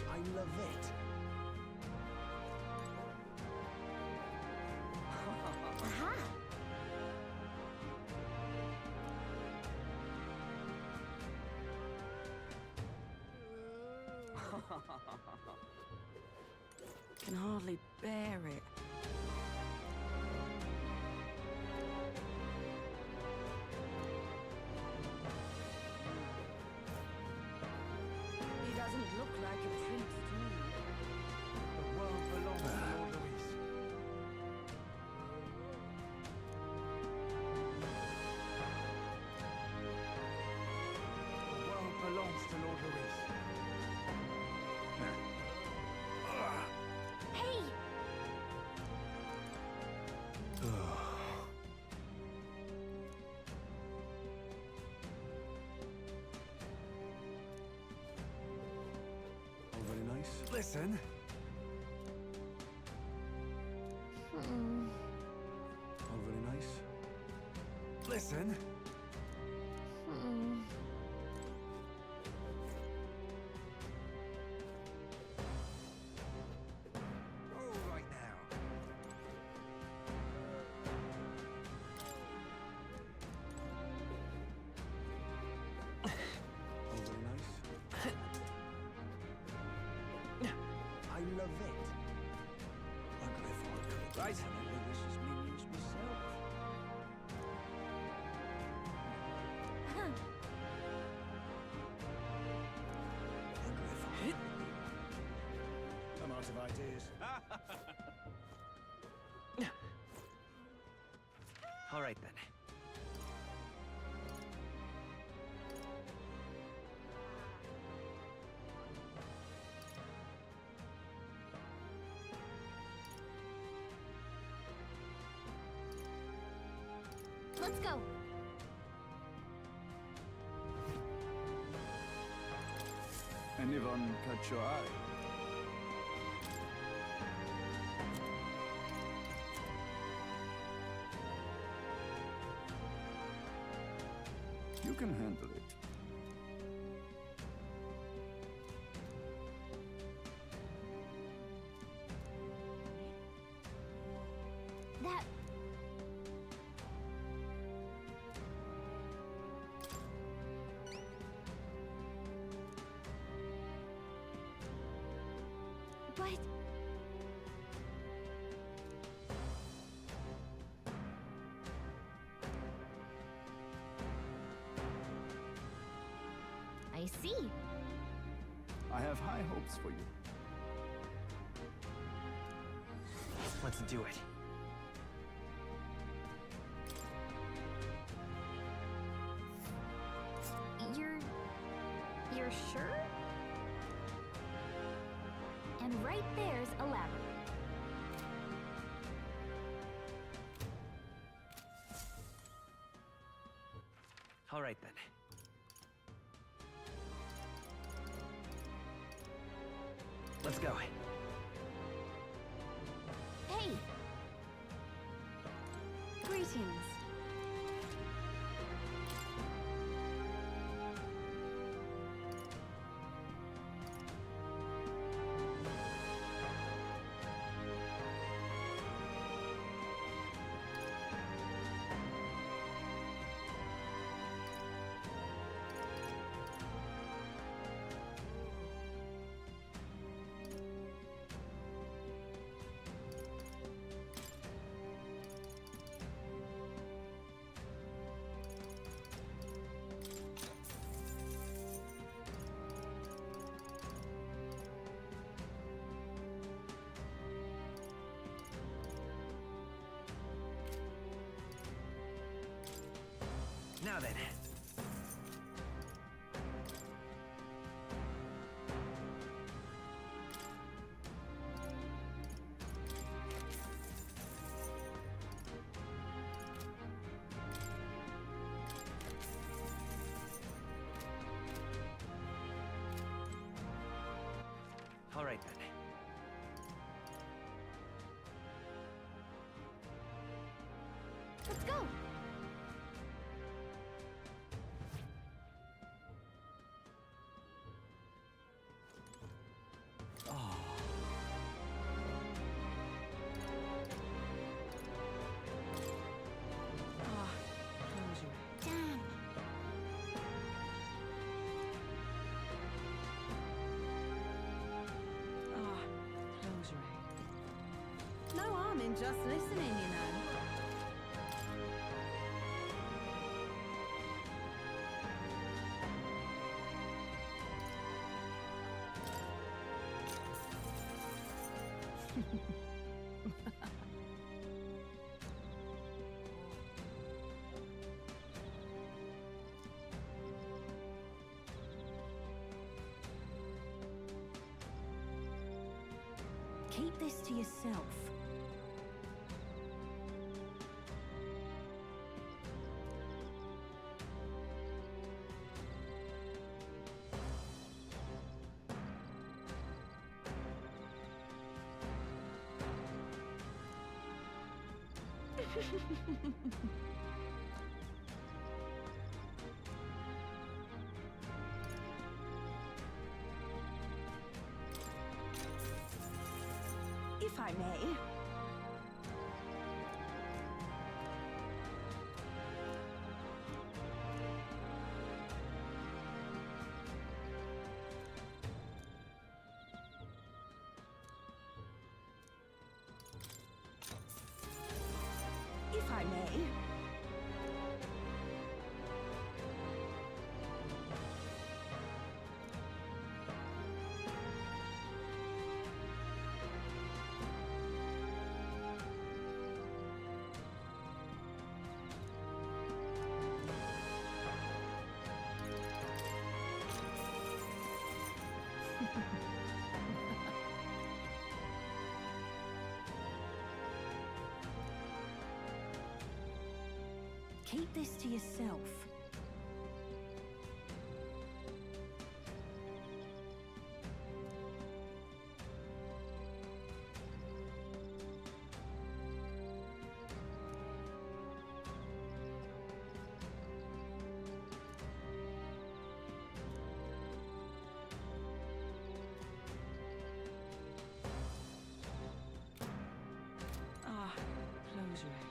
I love it. Aha! Can hardly bear it. He doesn't look like a prince to me. The world belongs to Lord Luis. The world belongs to Lord Luis. Hey! All very nice. Listen. All very nice. Listen. All right now. All very nice. I love it. Wonder if I could Right. one of Lewis's minions myself. Wonder if I could I'm out of ideas. All right, then. Let's go. Anyone catch your eye? You can handle it. That... But... I see. I have high hopes for you. Let's do it. You're sure? And right there's a lever. All right, then. Let's go. Hey! Greetings. Now then. All right then. Let's go! Damn. No harm in just listening, you know. Keep this to yourself. If I may. If I may. Keep this to yourself. Close your eyes.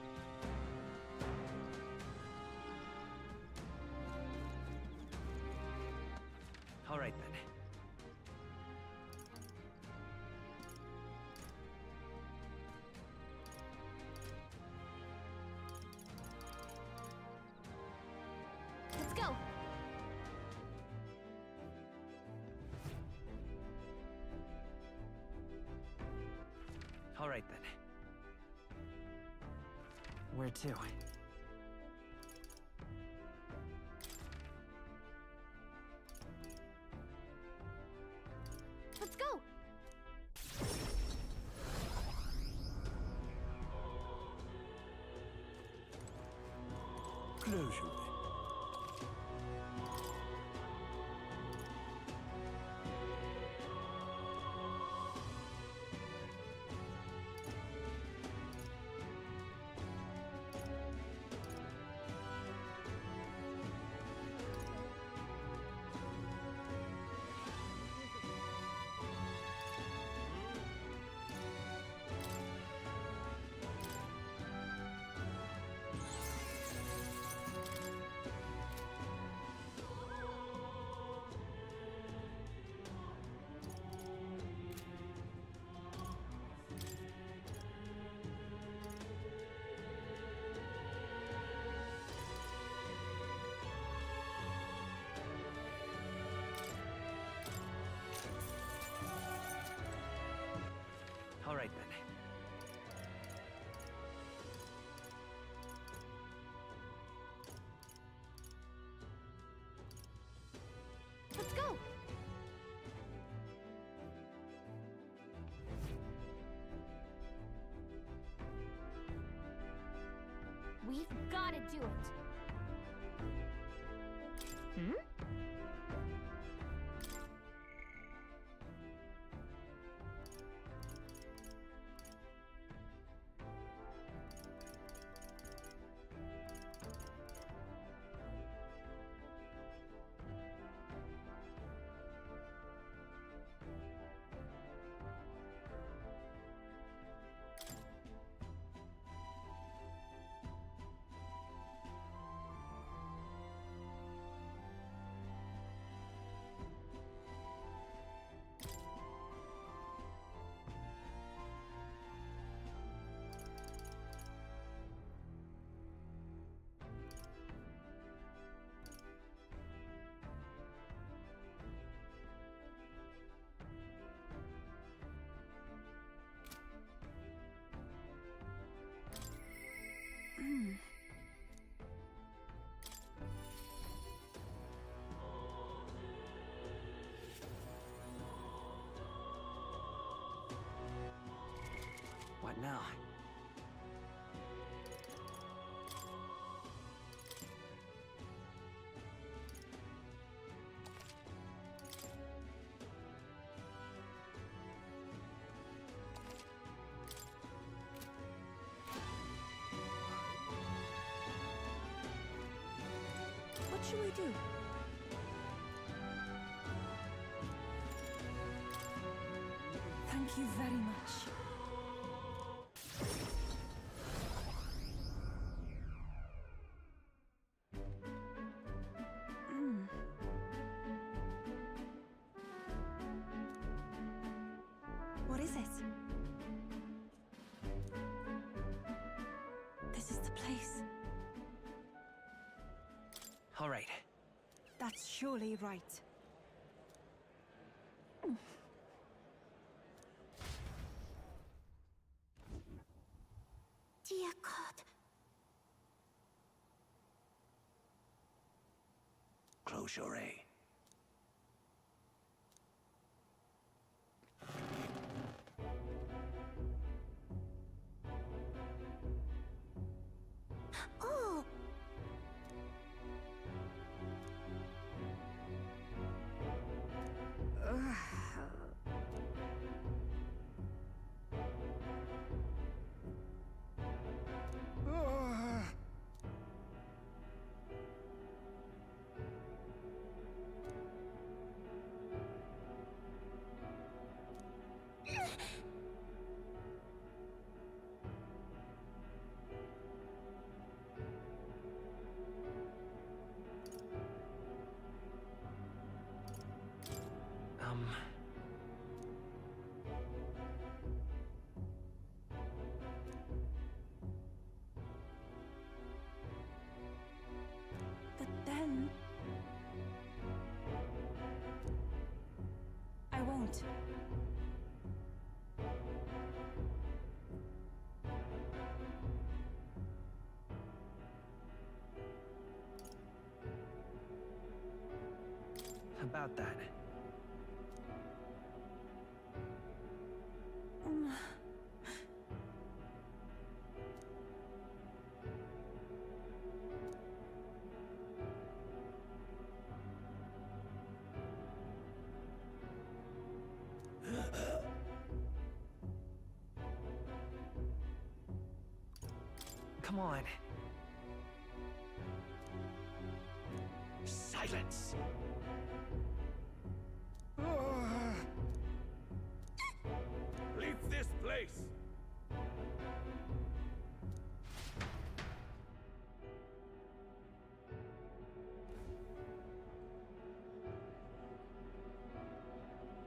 All right then. Let's go! All right then. Where to? Let's go! Close your eyes. All right then. We've gotta do it. Hmm? What now? What should we do? Thank you very much. What is it? This is the place. All right. That's surely right. Dear God. Close your eye. Oh! But then... I won't. About that. Come on. Silence! Leave this place!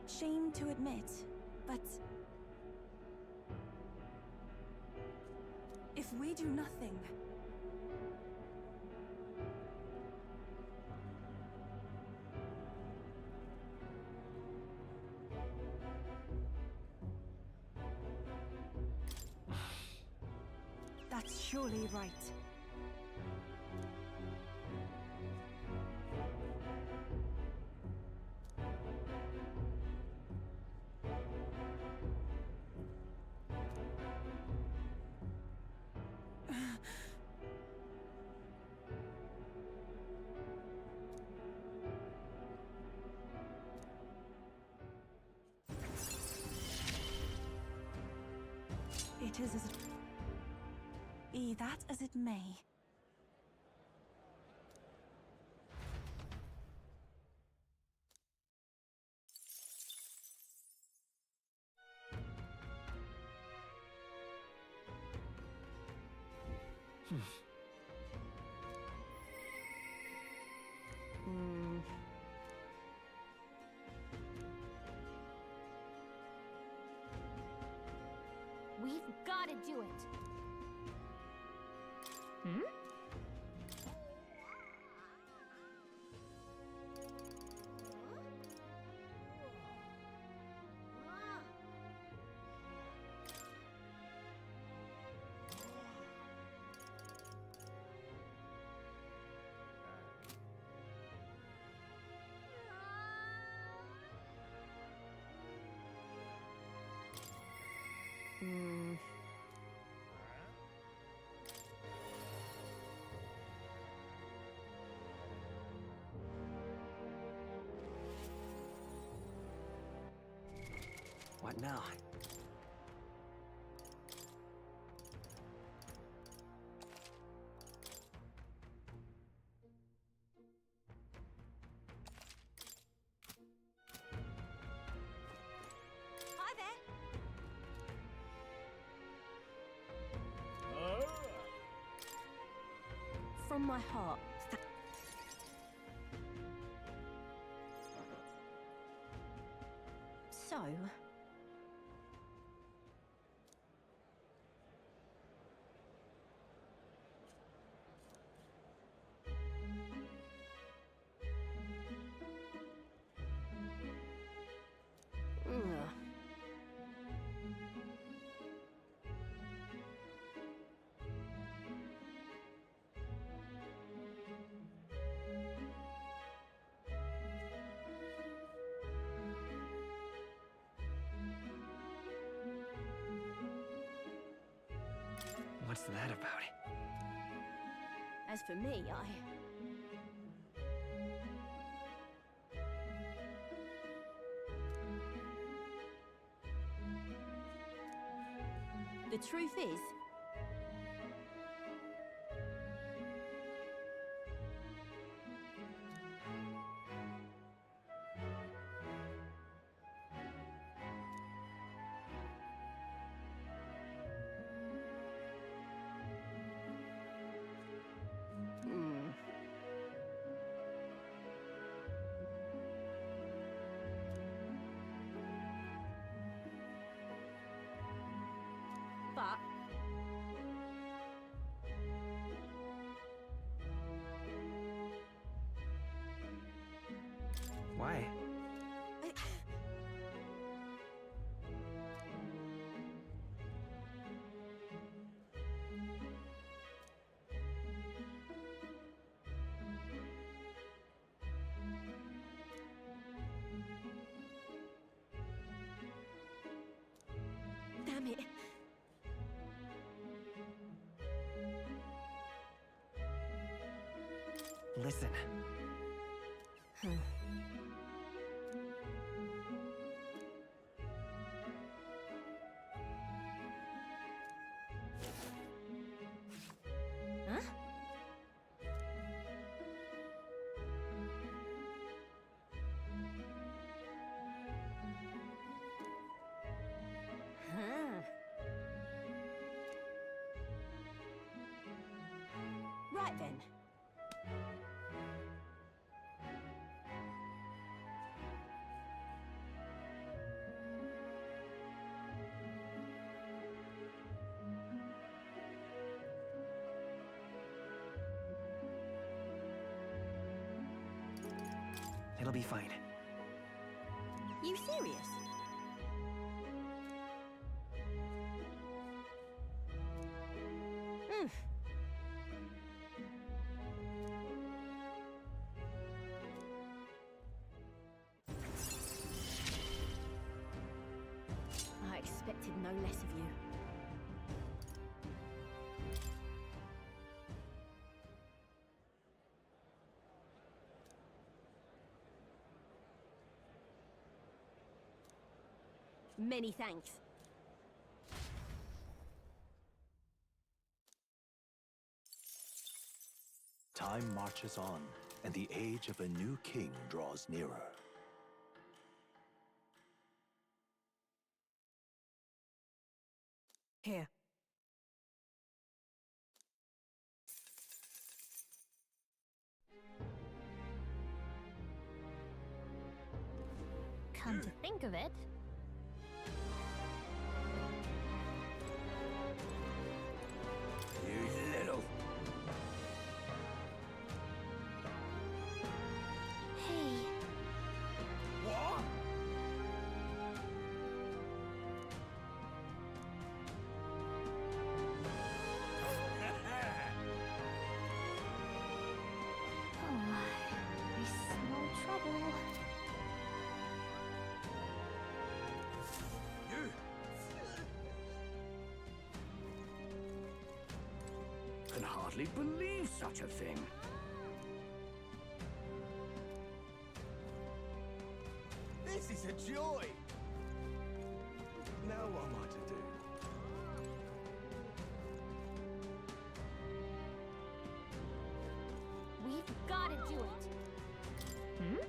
Shame to admit, but... if we do nothing... That's surely right. is as... Be that as it may. We've got to do it. Hmm? What now? Hi there. From my heart. So... What's that about? As for me, The truth is... But... Why? Damn it. Listen. Huh? Huh. Right then. It'll be fine. You serious? I expected no less of you. Many thanks. Time marches on, and the age of a new king draws nearer. Here. Come to think of it, You little... hey, What? oh my, I smell trouble. You... Can hardly believe such a thing. This is a joy! Now what am I to do? We've got to do it. Hmm?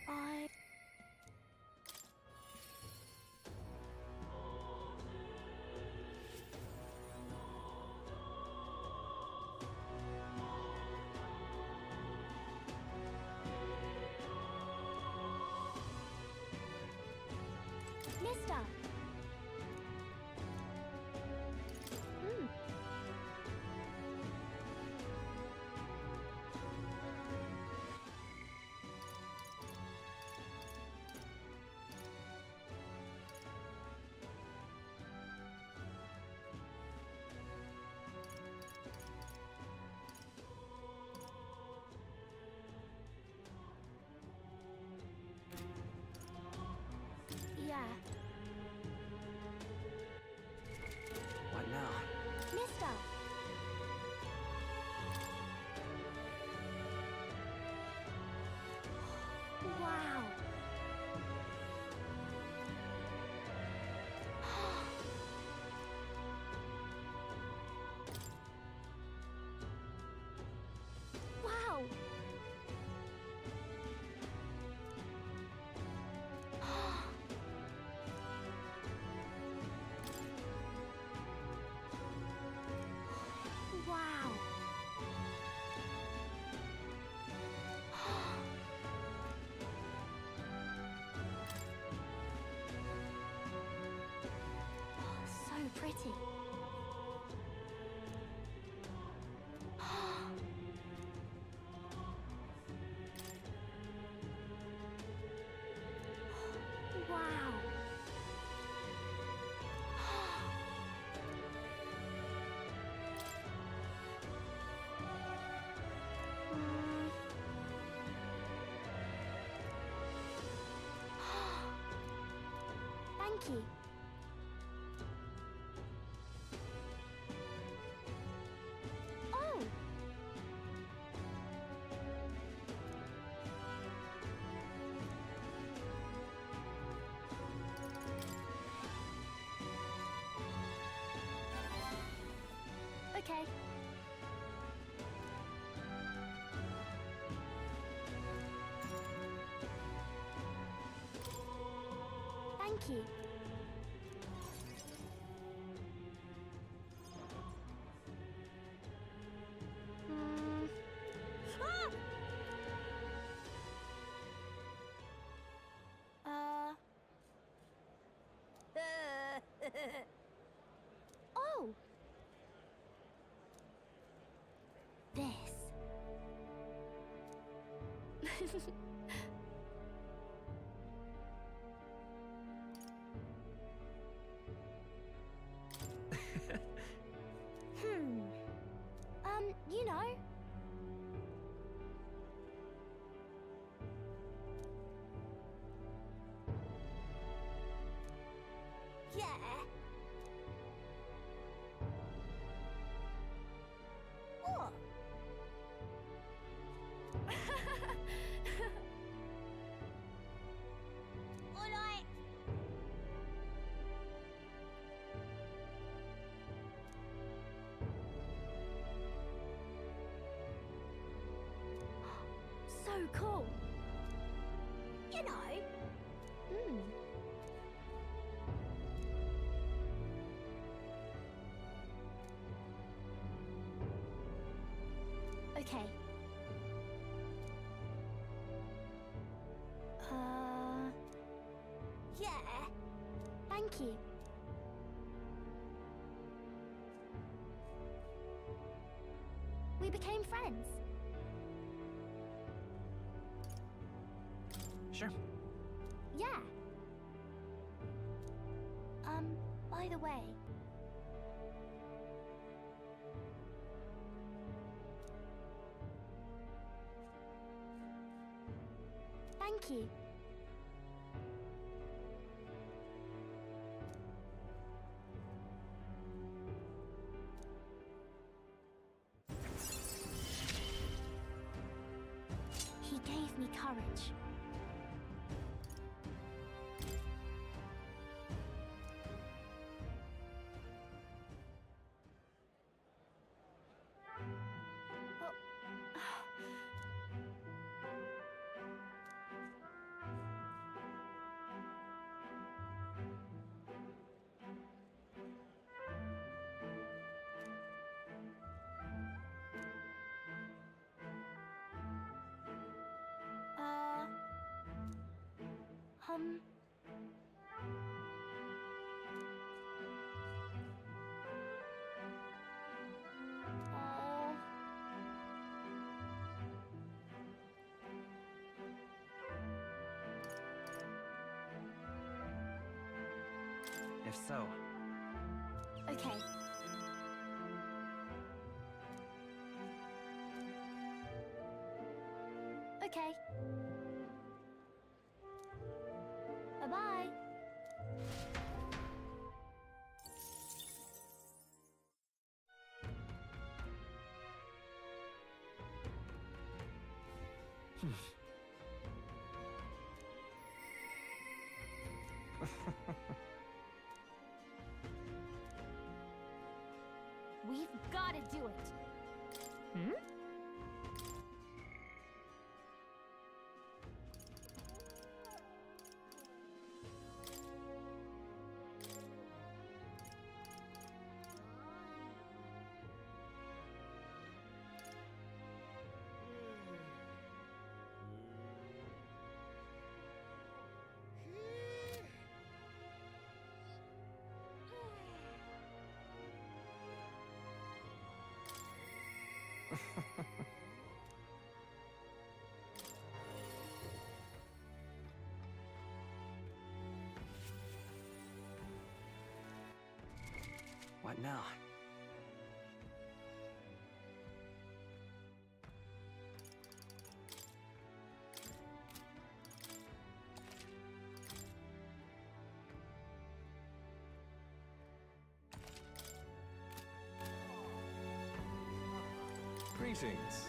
I... Mister! Hmm. Yeah. What now? Mister! Wow. Wow. Wow. So pretty. Wow. Mm. Thank you. Oh. Okay. Thank you. Mm. Ah! Oh! This. Hmm. Yeah. What? All right. So cool. You know. Hmm. Okay. Yeah. Thank you. We became friends. Sure. Yeah. By the way. Thank you. He gave me courage. Um... If so, Okay. Okay. Bye-bye. We've got to do it. Hmm? what now? Greetings.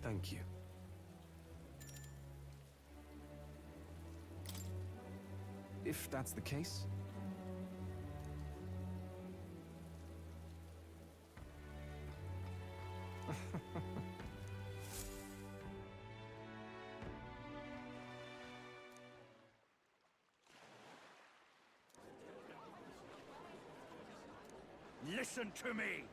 Thank you. If that's the case... Listen to me!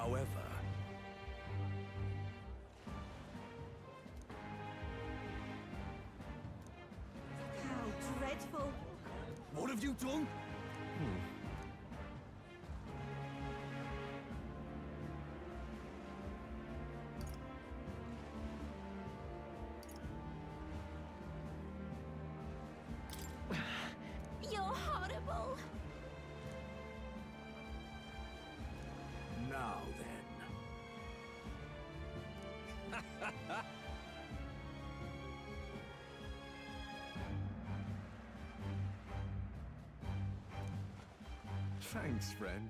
However, How dreadful. what have you done? You're horrible. Now then. Thanks, friend.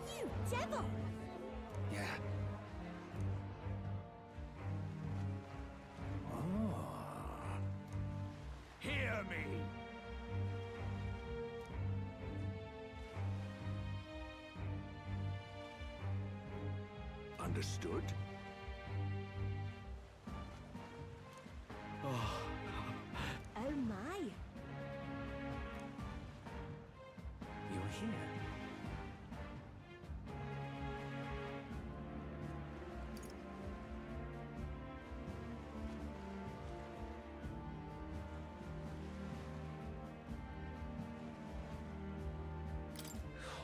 You devil! Yeah. Hear me! Understood? Oh my. You're here.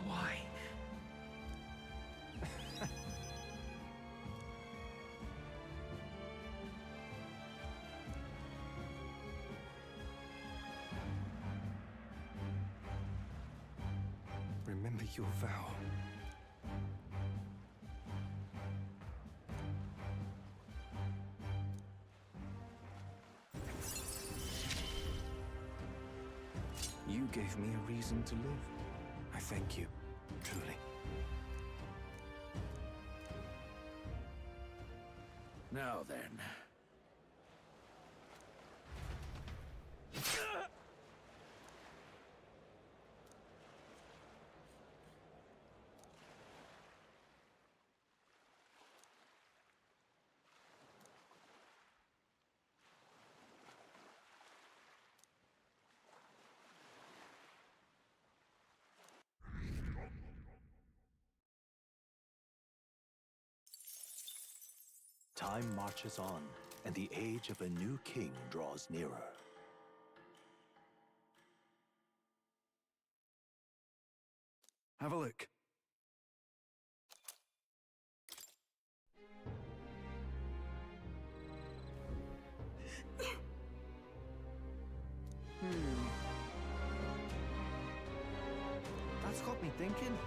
Why? Remember your vow. You gave me a reason to live. I thank you, truly. Now then. Time marches on, and the age of a new king draws nearer. Have a look. That's got me thinking.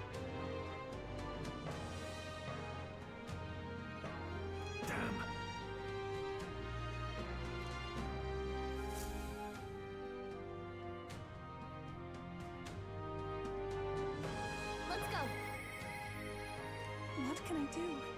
Damn. Let's go. What can I do?